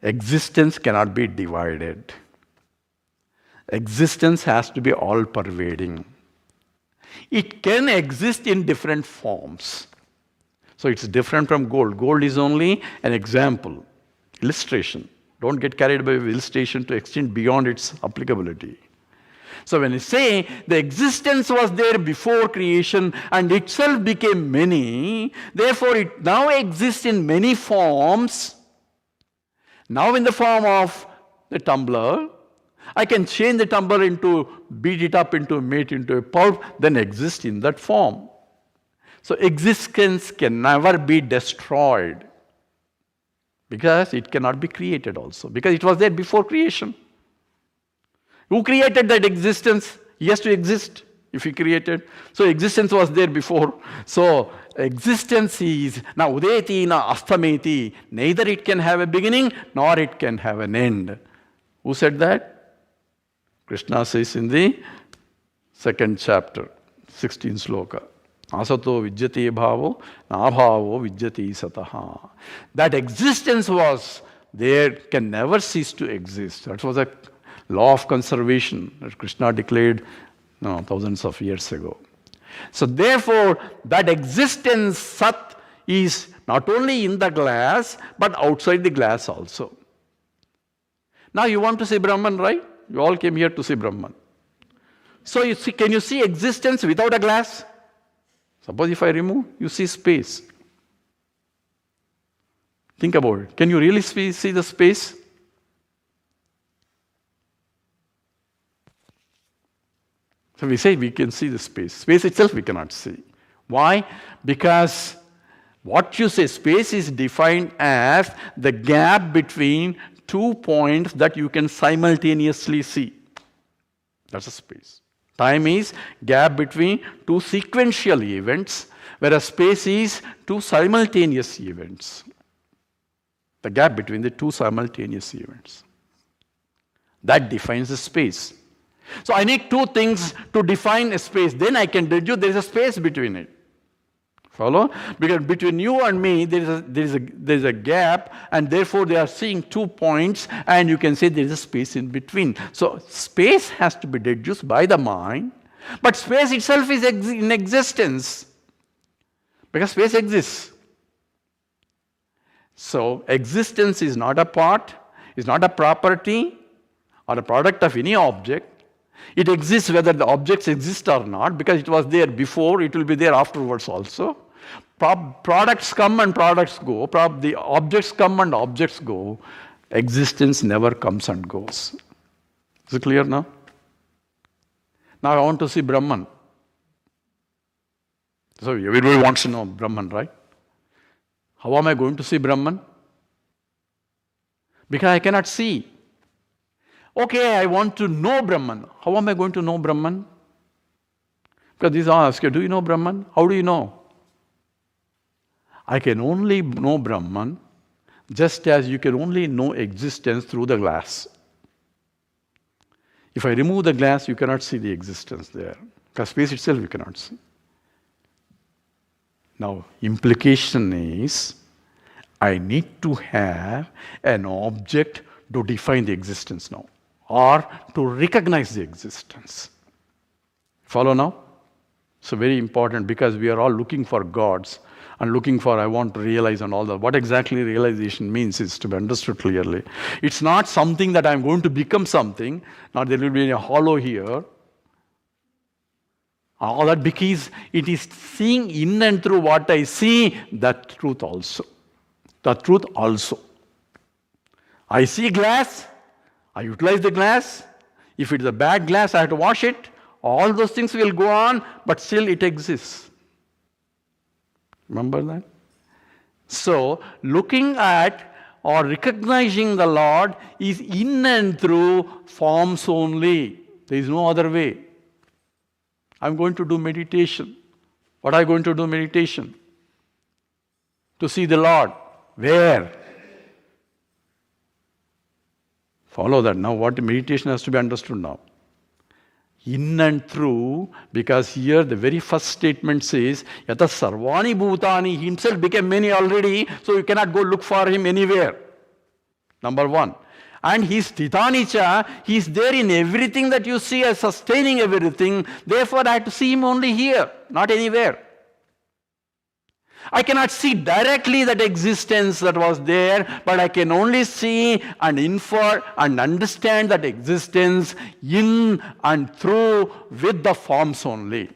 existence cannot be divided. Existence has to be all-pervading. It can exist in different forms. So it's different from gold. Gold is only an example, illustration. Don't get carried away with illustration to extend beyond its applicability. So when you say the existence was there before creation and itself became many, therefore it now exists in many forms. Now in the form of the tumbler, I can change the tumbler into, beat it up into, make it into a pulp, then exist in that form. So existence can never be destroyed because it cannot be created also, because it was there before creation. Who created that existence? He has to exist if he created. So existence was there before. So existence is, now udeti na astameti, neither it can have a beginning nor it can have an end. Who said that? Krishna says in the 2nd chapter, 16th sloka. Asato vidyate bhavo, nabhavo vidyate sataha. That existence was there, can never cease to exist. That was a law of conservation that Krishna declared thousands of years ago. So therefore, that existence, Sat, is not only in the glass, but outside the glass also. Now you want to see Brahman, right? You all came here to see Brahman. So you see, can you see existence without a glass? Suppose if I remove, you see space. Think about it. Can you really see the space? So we say we can see the space. Space itself we cannot see. Why? Because what you say, space is defined as the gap between 2 points that you can simultaneously see. That's a space. Time is gap between 2 sequential events, whereas space is 2 simultaneous events. The gap between the 2 simultaneous events. That defines the space. So I need 2 things to define a space. Then I can deduce there is a space between it. Follow? Because between you and me, there is a gap, and therefore they are seeing 2 points, and you can say there is a space in between. So space has to be deduced by the mind, but space itself is in existence, because space exists. So existence is not a part, is not a property or a product of any object. It exists whether the objects exist or not, because it was there before, it will be there afterwards also. Products come and products go. The objects come and objects go. Existence never comes and goes. Is it clear now? Now I want to see Brahman. So everybody wants to know Brahman, right? How am I going to see Brahman? Because I cannot see. Okay, I want to know Brahman. How am I going to know Brahman? Because these are asked, do you know Brahman? How do you know? I can only know Brahman just as you can only know existence through the glass. If I remove the glass, you cannot see the existence there. Because space itself you cannot see. Now, implication is, I need to have an object to define the existence now, or to recognize the existence. Follow now? So very important, because we are all looking for gods and looking for, I want to realize and all that. What exactly realization means is to be understood clearly. It's not something that I'm going to become something, not there will be a hollow here. All that, because it is seeing in and through what I see, that truth also. The truth also. I see glass, I utilize the glass. If it is a bad glass, I have to wash it. All those things will go on, but still it exists. Remember that? So, looking at or recognizing the Lord is in and through forms only. There is no other way. I'm going to do meditation. What am I going to do meditation? To see the Lord. Where? Follow that. Now what meditation has to be understood now. In and through, because here the very first statement says, Yata Sarvani Bhutani, he himself became many already, so you cannot go look for him anywhere. Number 1. And he's Titanicha, he's there in everything that you see as sustaining everything. Therefore, I have to see him only here, not anywhere. I cannot see directly that existence that was there, but I can only see and infer and understand that existence in and through with the forms only.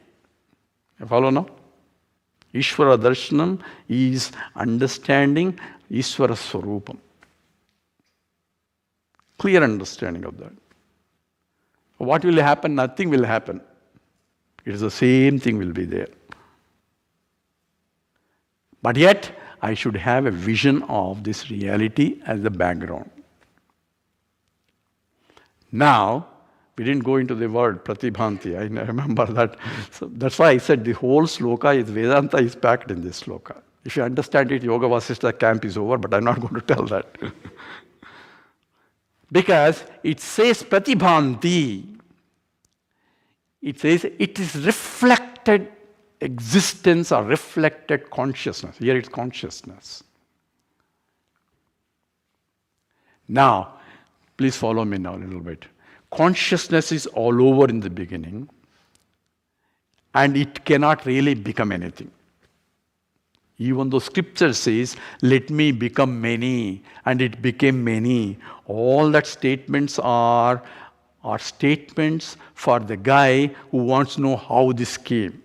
You follow now? Ishvara Darshanam is understanding Ishvara Swarupam. Clear understanding of that. What will happen? Nothing will happen. It is the same thing will be there. But yet, I should have a vision of this reality as the background. Now, we didn't go into the word pratibhanti. I remember that. So that's why I said the whole sloka is Vedanta is packed in this sloka. If you understand it, Yoga Vasistha camp is over, but I'm not going to tell that. Because it says pratibhanti. It says it is reflected existence or reflected consciousness. Here it's consciousness. Now, please follow me now a little bit. Consciousness is all over in the beginning, and it cannot really become anything. Even though scripture says, let me become many, and it became many. All that statements are statements for the guy who wants to know how this came.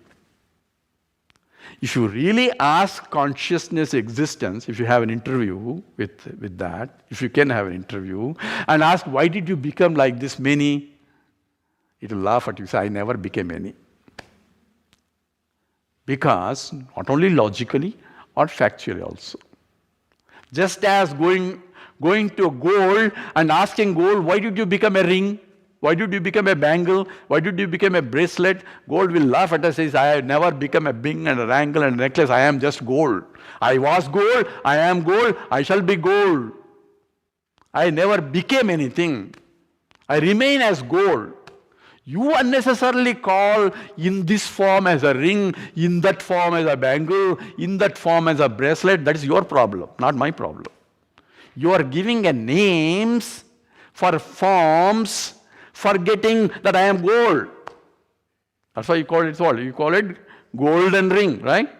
If you really ask consciousness existence, if you have an interview with that, if you can have an interview, and ask, why did you become like this many? It will laugh at you, say, I never became any. Because, not only logically, or factually also. Just as going to a gold and asking gold, why did you become a ring? Why did you become a bangle? Why did you become a bracelet? Gold will laugh at us and says, I have never become a bing and a bangle and a necklace. I am just gold. I was gold. I am gold. I shall be gold. I never became anything. I remain as gold. You unnecessarily call in this form as a ring, in that form as a bangle, in that form as a bracelet. That is your problem, not my problem. You are giving a names for forms, forgetting that I am gold. That's why you call it what? You call it golden ring, right?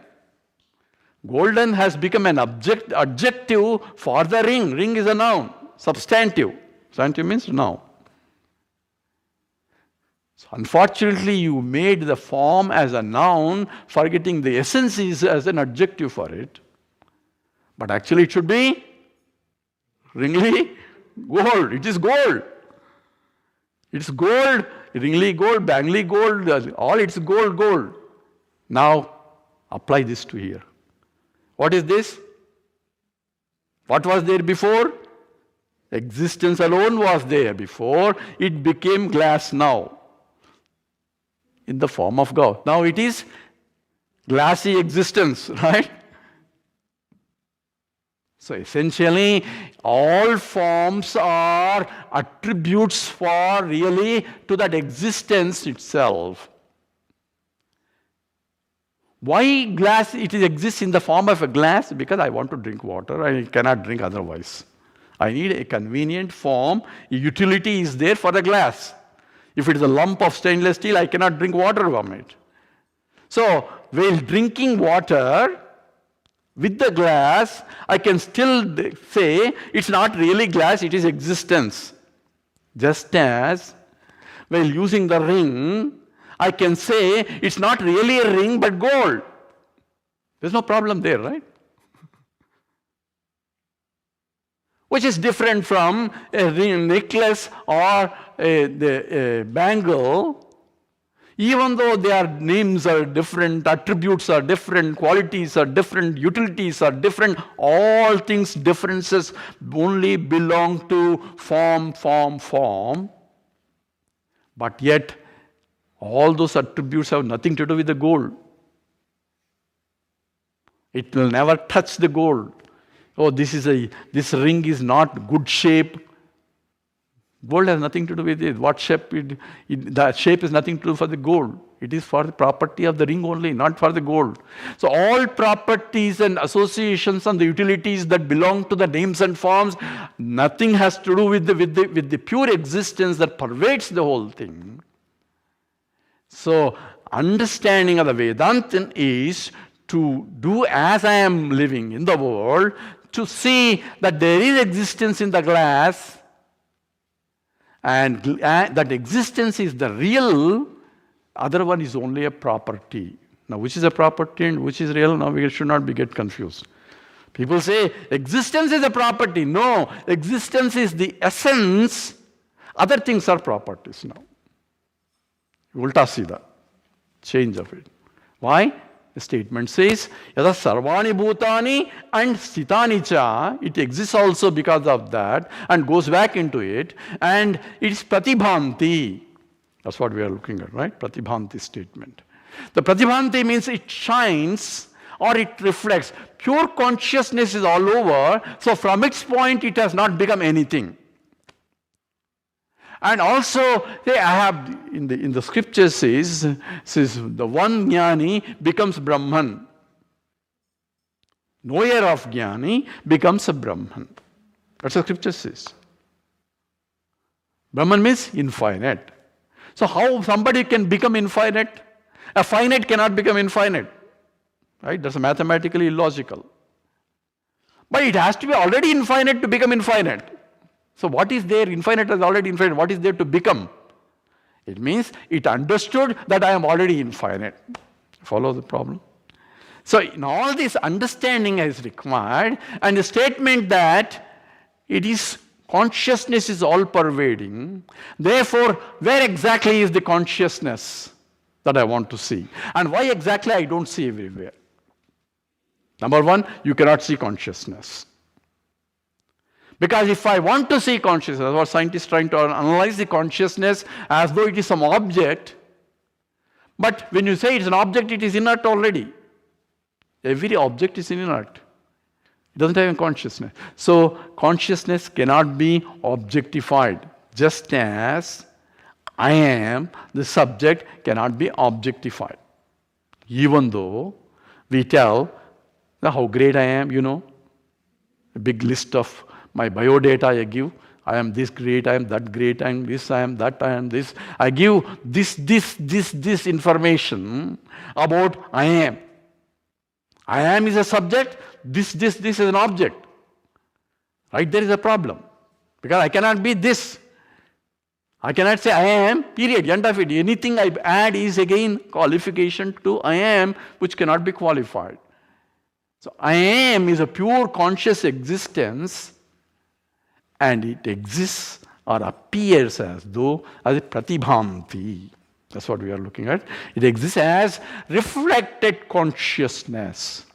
Golden has become an adjective for the ring. Ring is a noun, substantive. Substantive means noun. So unfortunately, you made the form as a noun, forgetting the essence is as an adjective for it. But actually it should be ringly gold. It is gold. It's gold, ringly gold, bangly gold, all it's gold. Now, apply this to here. What is this? What was there before? Existence alone was there before. It became glass now. In the form of God. Now it is glassy existence, right? So essentially, all forms are attributes for really to that existence itself. Why glass? It exists in the form of a glass? Because I want to drink water. I cannot drink otherwise. I need a convenient form. Utility is there for the glass. If it is a lump of stainless steel, I cannot drink water from it. So, while drinking water with the glass, I can still say it's not really glass, it is existence. Just as while using the ring, I can say it's not really a ring but gold. There's no problem there, right? Which is different from a ring, necklace or a bangle. Even though their names are different, attributes are different, qualities are different, utilities are different, all things differences only belong to form. But yet, all those attributes have nothing to do with the gold. It will never touch the gold. Oh, this ring is not good shape. Gold has nothing to do with it. What shape? The shape is nothing to do for the gold. It is for the property of the ring only, not for the gold. So all properties and associations and the utilities that belong to the names and forms, nothing has to do with the pure existence that pervades the whole thing. So understanding of the Vedanta is to do as I am living in the world, to see that there is existence in the glass, and that existence is the real, other one is only a property. Now, which is a property and which is real? Now, we should not get confused. People say, existence is a property. No, existence is the essence. Other things are properties now. Ulta Sida. Change of it. Why? The statement says, Yada sarvani bhutani and sthitani cha, it exists also because of that and goes back into it, and it's pratibhanti. That's what we are looking at, right? Pratibhanti statement. The pratibhanti means it shines or it reflects. Pure consciousness is all over, so from its point it has not become anything. And also, I have in the scripture says the one jnani becomes Brahman. Knower of jnani becomes a Brahman. That's what scripture says. Brahman means infinite. So how somebody can become infinite? A finite cannot become infinite. Right? That's mathematically illogical. But it has to be already infinite to become infinite. So what is there? Infinite is already infinite. What is there to become? It means it understood that I am already infinite. Follow the problem? So in all this understanding is required, and the statement that it is consciousness is all pervading. Therefore, where exactly is the consciousness that I want to see? And why exactly I don't see everywhere? Number one, you cannot see consciousness. Because if I want to see consciousness, what scientists trying to analyze the consciousness as though it is some object, but when you say it's an object, it is inert already. Every object is inert. It doesn't have a consciousness. So consciousness cannot be objectified, just as I am, the subject, cannot be objectified. Even though we tell how great I am, a big list of my biodata I give. I am this great, I am that great, I am this, I am that, I am this. I give this information about I am. I am is a subject, this is an object. Right? There is a problem. Because I cannot be this. I cannot say I am, period, end of it. Anything I add is again qualification to I am, which cannot be qualified. So I am is a pure conscious existence, and it exists or appears as though as a pratibhanti. That's what we are looking at. It exists as reflected consciousness.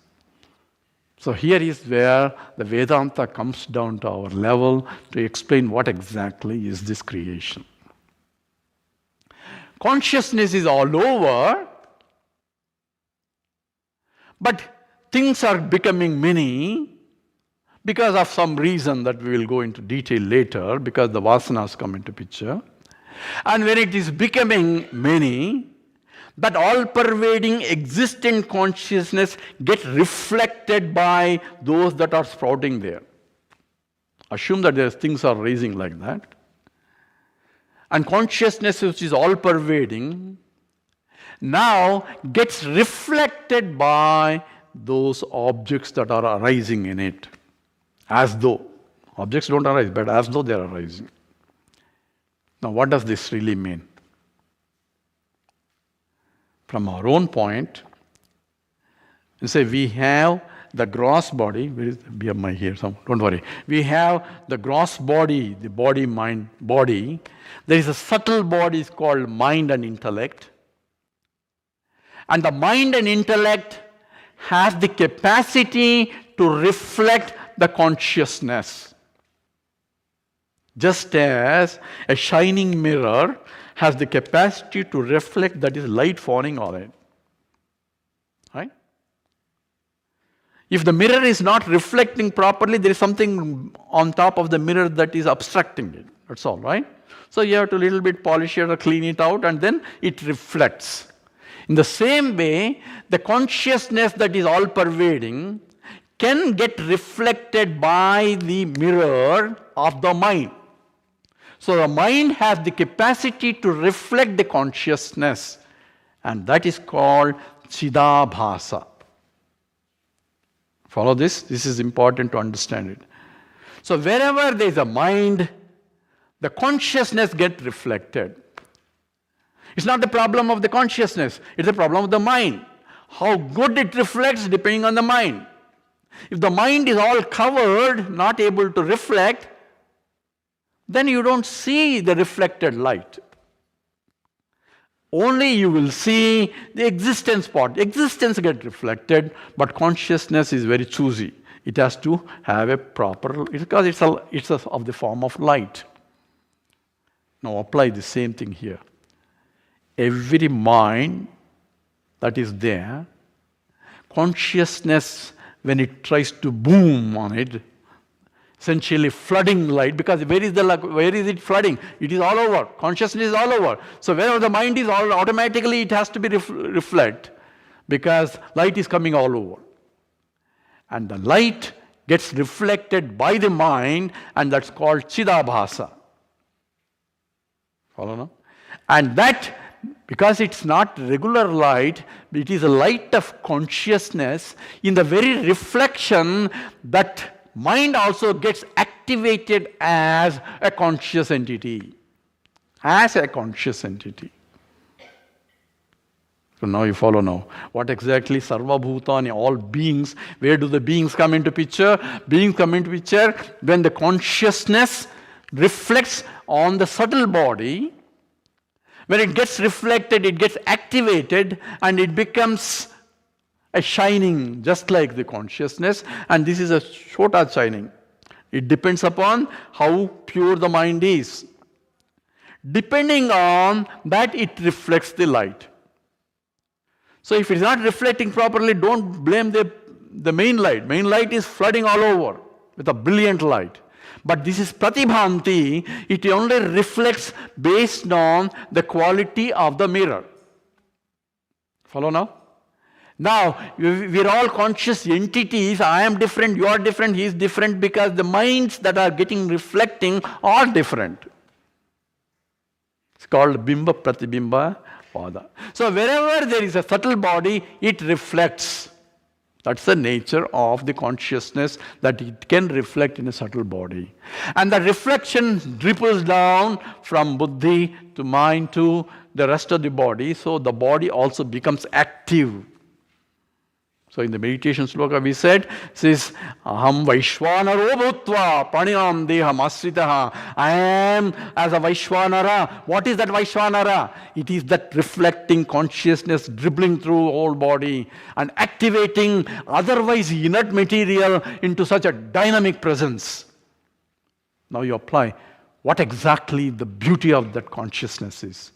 So here is where the Vedanta comes down to our level to explain what exactly is this creation. Consciousness is all over, but things are becoming many because of some reason that we will go into detail later, because the vasanas come into picture. And when it is becoming many, that all-pervading existent consciousness gets reflected by those that are sprouting there. Assume that things are rising like that. And consciousness, which is all-pervading, now gets reflected by those objects that are arising in it. As though. Objects don't arise, but as though they are arising. Now, what does this really mean? From our own point, you say we have the gross body. Where is the BMI here? So don't worry. We have the gross body, the body, mind, body. There is a subtle body called mind and intellect. And the mind and intellect has the capacity to reflect the consciousness. Just as a shining mirror has the capacity to reflect that is light falling on it. Right? If the mirror is not reflecting properly, there is something on top of the mirror that is obstructing it. That's all, right? So you have to little bit polish it or clean it out, and then it reflects. In the same way, the consciousness that is all pervading can get reflected by the mirror of the mind. So the mind has the capacity to reflect the consciousness, and that is called Chidabhasa. Follow this? This is important to understand it. So wherever there is a mind, the consciousness gets reflected. It's not the problem of the consciousness, it's the problem of the mind. How good it reflects depending on the mind. If the mind is all covered, not able to reflect, then you don't see the reflected light. Only you will see the existence part. Existence gets reflected, but consciousness is very choosy. It has to have a proper, because it's of the form of light. Now apply the same thing here. Every mind that is there, consciousness, when it tries to boom on it, essentially flooding light, because where is it flooding? It is all over. Consciousness is all over. So wherever the mind is, automatically it has to be reflect, because light is coming all over. And the light gets reflected by the mind, and that's called Chidabhasa. Follow now? And that because it's not regular light, it is a light of consciousness. In the very reflection, that mind also gets activated as a conscious entity. As a conscious entity. So now you follow now. What exactly Sarva Bhutani, all beings, where do the beings come into picture? Beings come into picture when the consciousness reflects on the subtle body. When it gets reflected, it gets activated and it becomes a shining, just like the consciousness. And this is a Shota shining. It depends upon how pure the mind is. Depending on that, it reflects the light. So if it's not reflecting properly, don't blame the main light. Main light is flooding all over with a brilliant light. But this is pratibhanti. It only reflects based on the quality of the mirror. Follow now? Now, we're all conscious entities. I am different, you are different, he is different, because the minds that are getting reflecting are different. It's called bimba pratibimba pada. So wherever there is a subtle body, it reflects. That's the nature of the consciousness, that it can reflect in a subtle body. And the reflection ripples down from buddhi to mind to the rest of the body, so the body also becomes active. So in the meditation sloka we said, says, Aham Vaishwanaro Bhutva Praniyam Deham Asritaha. I am as a Vaishwanara. What is that Vaishwanara? It is that reflecting consciousness dribbling through whole body and activating otherwise inert material into such a dynamic presence. Now you apply what exactly the beauty of that consciousness is.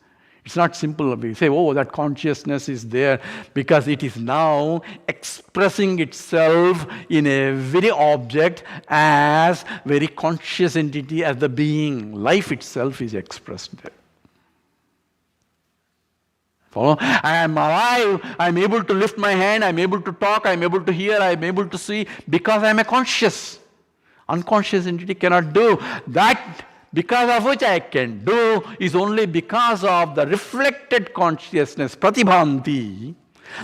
It's not simple. We say, oh, that consciousness is there because it is now expressing itself in a very object as very conscious entity, as the being. Life itself is expressed there. Follow? I am alive. I am able to lift my hand. I am able to talk. I am able to hear. I am able to see because I am a conscious. Unconscious entity cannot do that. Because of which I can do is only because of the reflected consciousness, pratibhanti,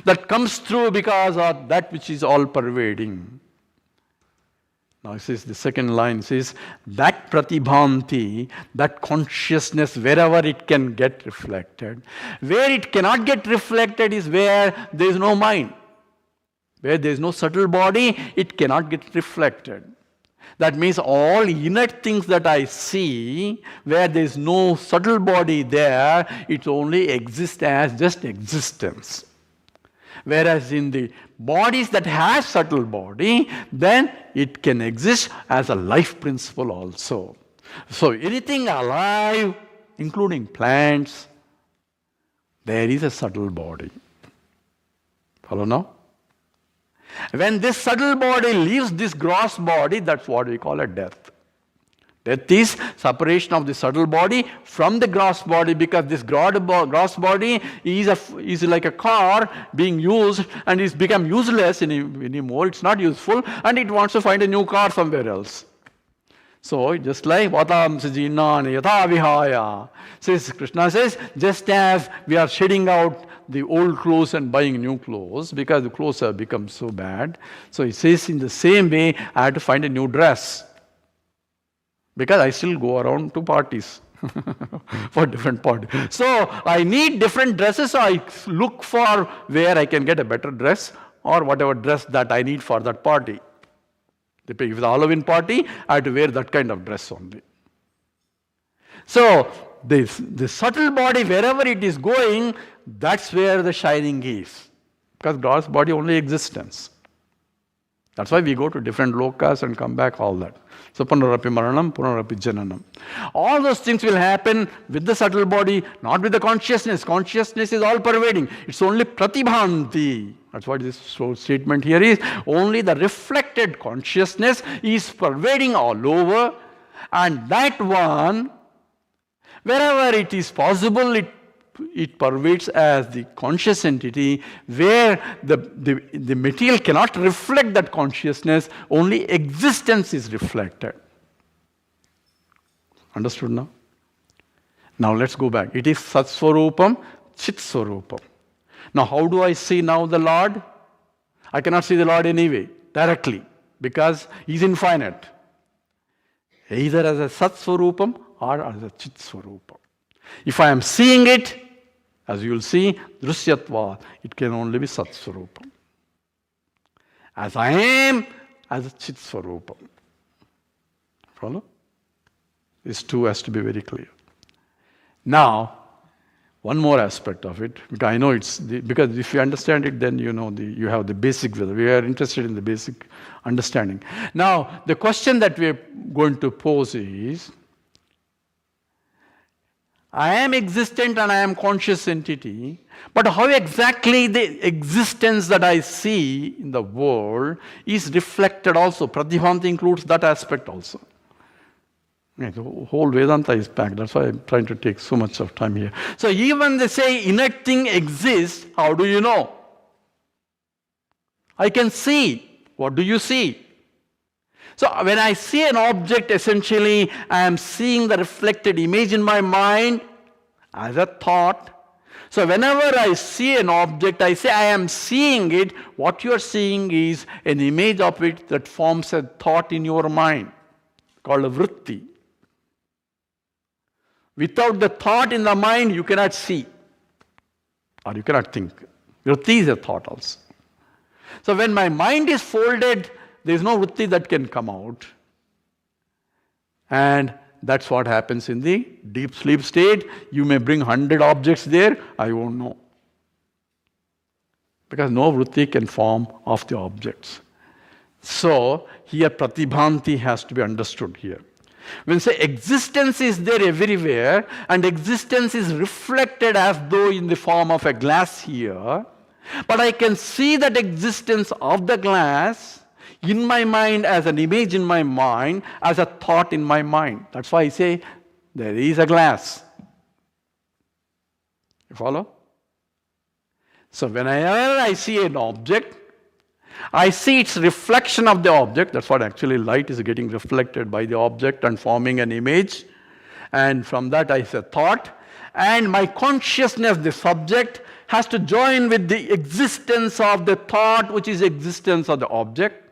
that comes through because of that which is all pervading. Now it says, the second line says, that pratibhanti, that consciousness, wherever it can get reflected. Where it cannot get reflected is where there is no mind. Where there is no subtle body, it cannot get reflected. That means all inert things that I see, where there is no subtle body there, it only exists as just existence. Whereas in the bodies that have subtle body, then it can exist as a life principle also. So anything alive, including plants, there is a subtle body. Follow now? When this subtle body leaves this gross body, that's what we call a death. Death is separation of the subtle body from the gross body, because this gross body is like a car being used and it's become useless anymore. It's not useful and it wants to find a new car somewhere else. So just like Vatam Sajinani Yatha Vihaya, says Krishna says, just as we are shedding out the old clothes and buying new clothes because the clothes have become so bad. So he says in the same way, I had to find a new dress because I still go around to parties for different parties. So I need different dresses, so I look for where I can get a better dress or whatever dress that I need for that party. If it's a Halloween party, I have to wear that kind of dress only. So the subtle body, wherever it is going, that's where the shining is. Because God's body only existence. That's why we go to different lokas and come back, all that. So punarapi maranam, punarapi jananam. All those things will happen with the subtle body, not with the consciousness. Consciousness is all pervading. It's only pratibhanti. That's what this statement here is. Only the reflected consciousness is pervading all over, and that one, wherever it is possible, it pervades as the conscious entity, where the material cannot reflect that consciousness, only existence is reflected. Understood now? Now let's go back. It is Satsvarupam, Chit Swarupam. Now, how do I see now the Lord? I cannot see the Lord anyway, directly, because He's infinite. Either as a Sat Swarupam or as a Chit Swarupam. If I am seeing it, as you will see, Drusyatva, it can only be Sat Swarupam. As I am, as a Chit Swarupam. Follow? This too has to be very clear. Now, one more aspect of it, because I know because if you understand it, then you know you have the basic. We are interested in the basic understanding. Now, the question that we are going to pose is: I am existent and I am conscious entity, but how exactly the existence that I see in the world is reflected also? Pratibhanti includes that aspect also. The whole Vedanta is packed. That's why I'm trying to take so much of time here. So even they say inert thing exists, how do you know? I can see. What do you see? So when I see an object, essentially I am seeing the reflected image in my mind as a thought. So whenever I see an object, I say I am seeing it. What you are seeing is an image of it that forms a thought in your mind, called a vritti. Without the thought in the mind, you cannot see, or you cannot think. Vritti is a thought also. So when my mind is folded, there is no vritti that can come out. And that's what happens in the deep sleep state. You may bring 100 objects there, I won't know. Because no vritti can form of the objects. So here pratibhanti has to be understood here. When say existence is there everywhere, and existence is reflected as though in the form of a glass here, but I can see that existence of the glass in my mind as an image in my mind, as a thought in my mind. That's why I say there is a glass. You follow? So whenever I see an object, I see its reflection of the object. That's what actually light is getting reflected by the object and forming an image. And from that I say thought. And my consciousness, the subject, has to join with the existence of the thought, which is existence of the object,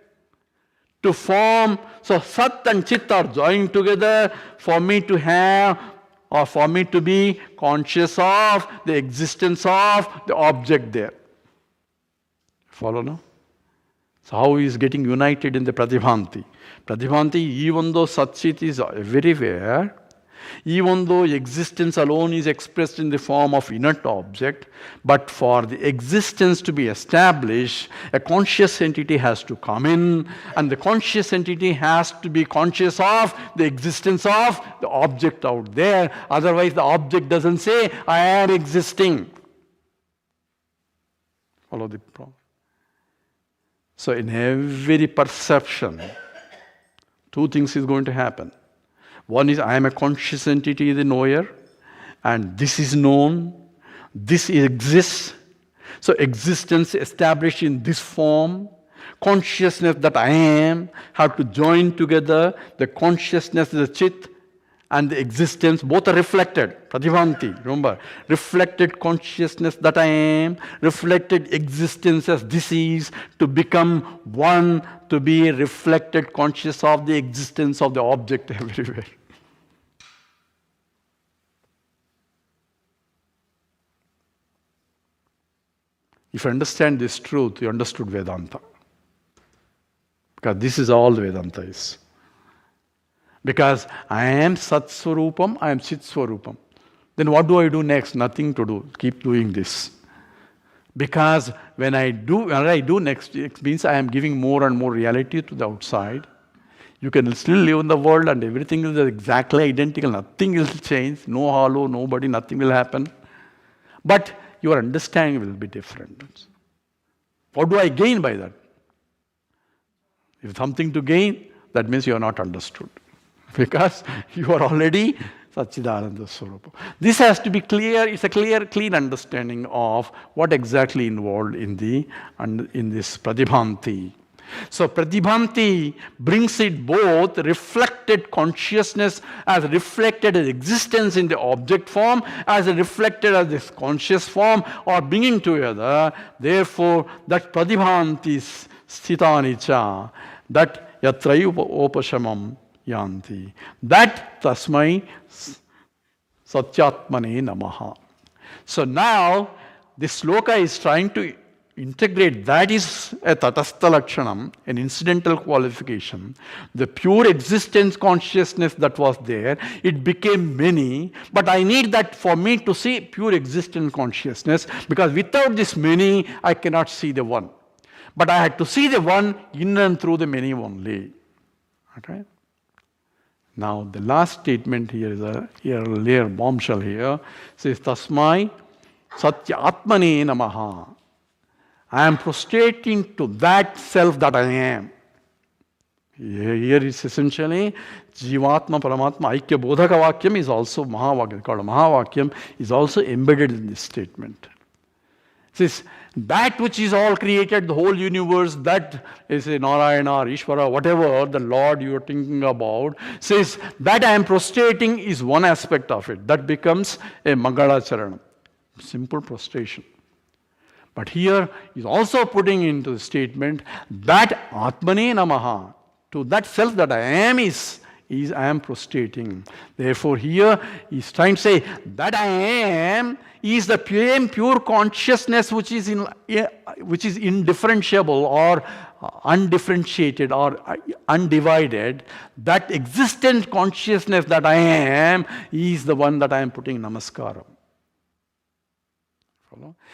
to form. So Sat and Chit are joined together for me to have, or for me to be conscious of the existence of the object there. Follow now? So how he is getting united in the pratibhanti. Pratibhanti, even though Sat-Chit is everywhere, even though existence alone is expressed in the form of inert object, but for the existence to be established, a conscious entity has to come in, and the conscious entity has to be conscious of the existence of the object out there. Otherwise the object doesn't say, I am existing. Follow the problem. So in every perception, two things is going to happen. One is I am a conscious entity, the knower, and this is known, this exists. So existence established in this form, consciousness that I am, have to join together. The consciousness, the Chit, and the existence, both are reflected. Pratibhanti, remember, reflected consciousness that I am, reflected existence as this is, to become one, to be reflected conscious of the existence of the object everywhere. If you understand this truth, you understood Vedanta. Because this is all Vedanta is. Because I am Sat Swarupam, I am Chit Swarupam. Then what do I do next? Nothing to do. Keep doing this. Because when I do next, it means I am giving more and more reality to the outside. You can still live in the world and everything is exactly identical. Nothing will change. No hollow, nobody, nothing will happen. But your understanding will be different. What do I gain by that? If something to gain, that means you are not understood. Because you are already Satchidananda Swarupa. This has to be clear. It's a clean understanding of what exactly involved in this pratibhanti. So Pratibhanti brings it both reflected consciousness as reflected as existence in the object form, as reflected as this conscious form, or bringing together. Therefore, that Pratibhanti sthitani cha, that yatrayupa opashamam yanti, that tasmai satyatmane namaha. So now, this sloka is trying to integrate, that is a tatastha lakshanam, an incidental qualification. The pure existence consciousness that was there, it became many, but I need that for me to see pure existence consciousness, because without this many, I cannot see the one. But I had to see the one in and through the many only. Okay? Now, the last statement here is a layer bombshell here. Says, Tasmai Satya Atmane Namaha. I am prostrating to that self that I am. Here is essentially Jivatma Paramatma Aikya Bodhaka Vakyam is also Mahavakyam, called Mahavakyam, is also embedded in this statement. It says, that which is all created, the whole universe, that is a Narayana or Ishvara, whatever the Lord you are thinking about, says that I am prostrating is one aspect of it. That becomes a Mangala Charanam, simple prostration. But here is also putting into the statement that Atmane Namaha, to that self that I am is I am prostrating. Therefore here he is trying to say that I am is the pure consciousness which is indifferentiable or undifferentiated or undivided. That existent consciousness that I am is the one that I am putting namaskaram.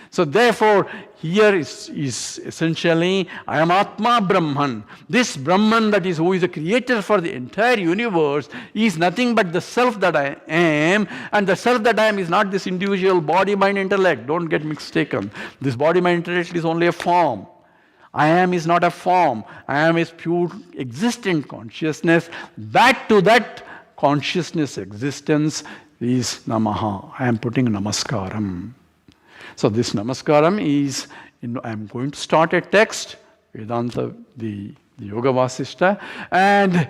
So therefore, here is essentially, I am Atma Brahman. This Brahman that is who is the creator for the entire universe is nothing but the self that I am, and the self that I am is not this individual body, mind, intellect. Don't get mistaken. This body, mind, intellect is only a form. I am is not a form. I am is pure existent consciousness. That to that consciousness existence is Namaha. I am putting Namaskaram. So this Namaskaram is, I am going to start a text, Vedanta, the Yoga Vasistha, and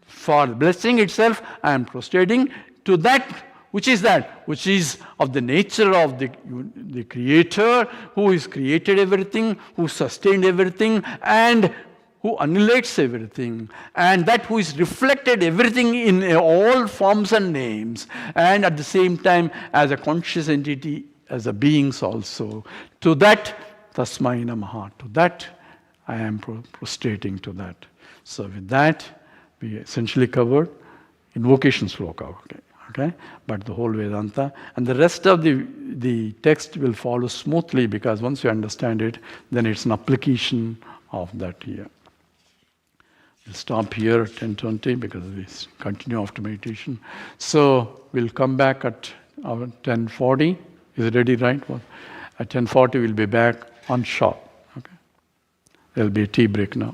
for blessing itself, I am prostrating to that which is of the nature of the Creator, who has created everything, who sustained everything, and who annihilates everything, and that who is reflected everything in all forms and names, and at the same time as a conscious entity, as a beings also. To that, Tasmai Namaha. To that, I am prostrating to that. So with that, we essentially covered invocation sloka. Okay? But the whole Vedanta. And the rest of the text will follow smoothly, because once you understand it, then it's an application of that here. We'll stop here at 10:20 because we continue after meditation. So we'll come back at our 10:40. Is it ready, right? Well, at 10:40 we'll be back on shop. Okay. There'll be a tea break now.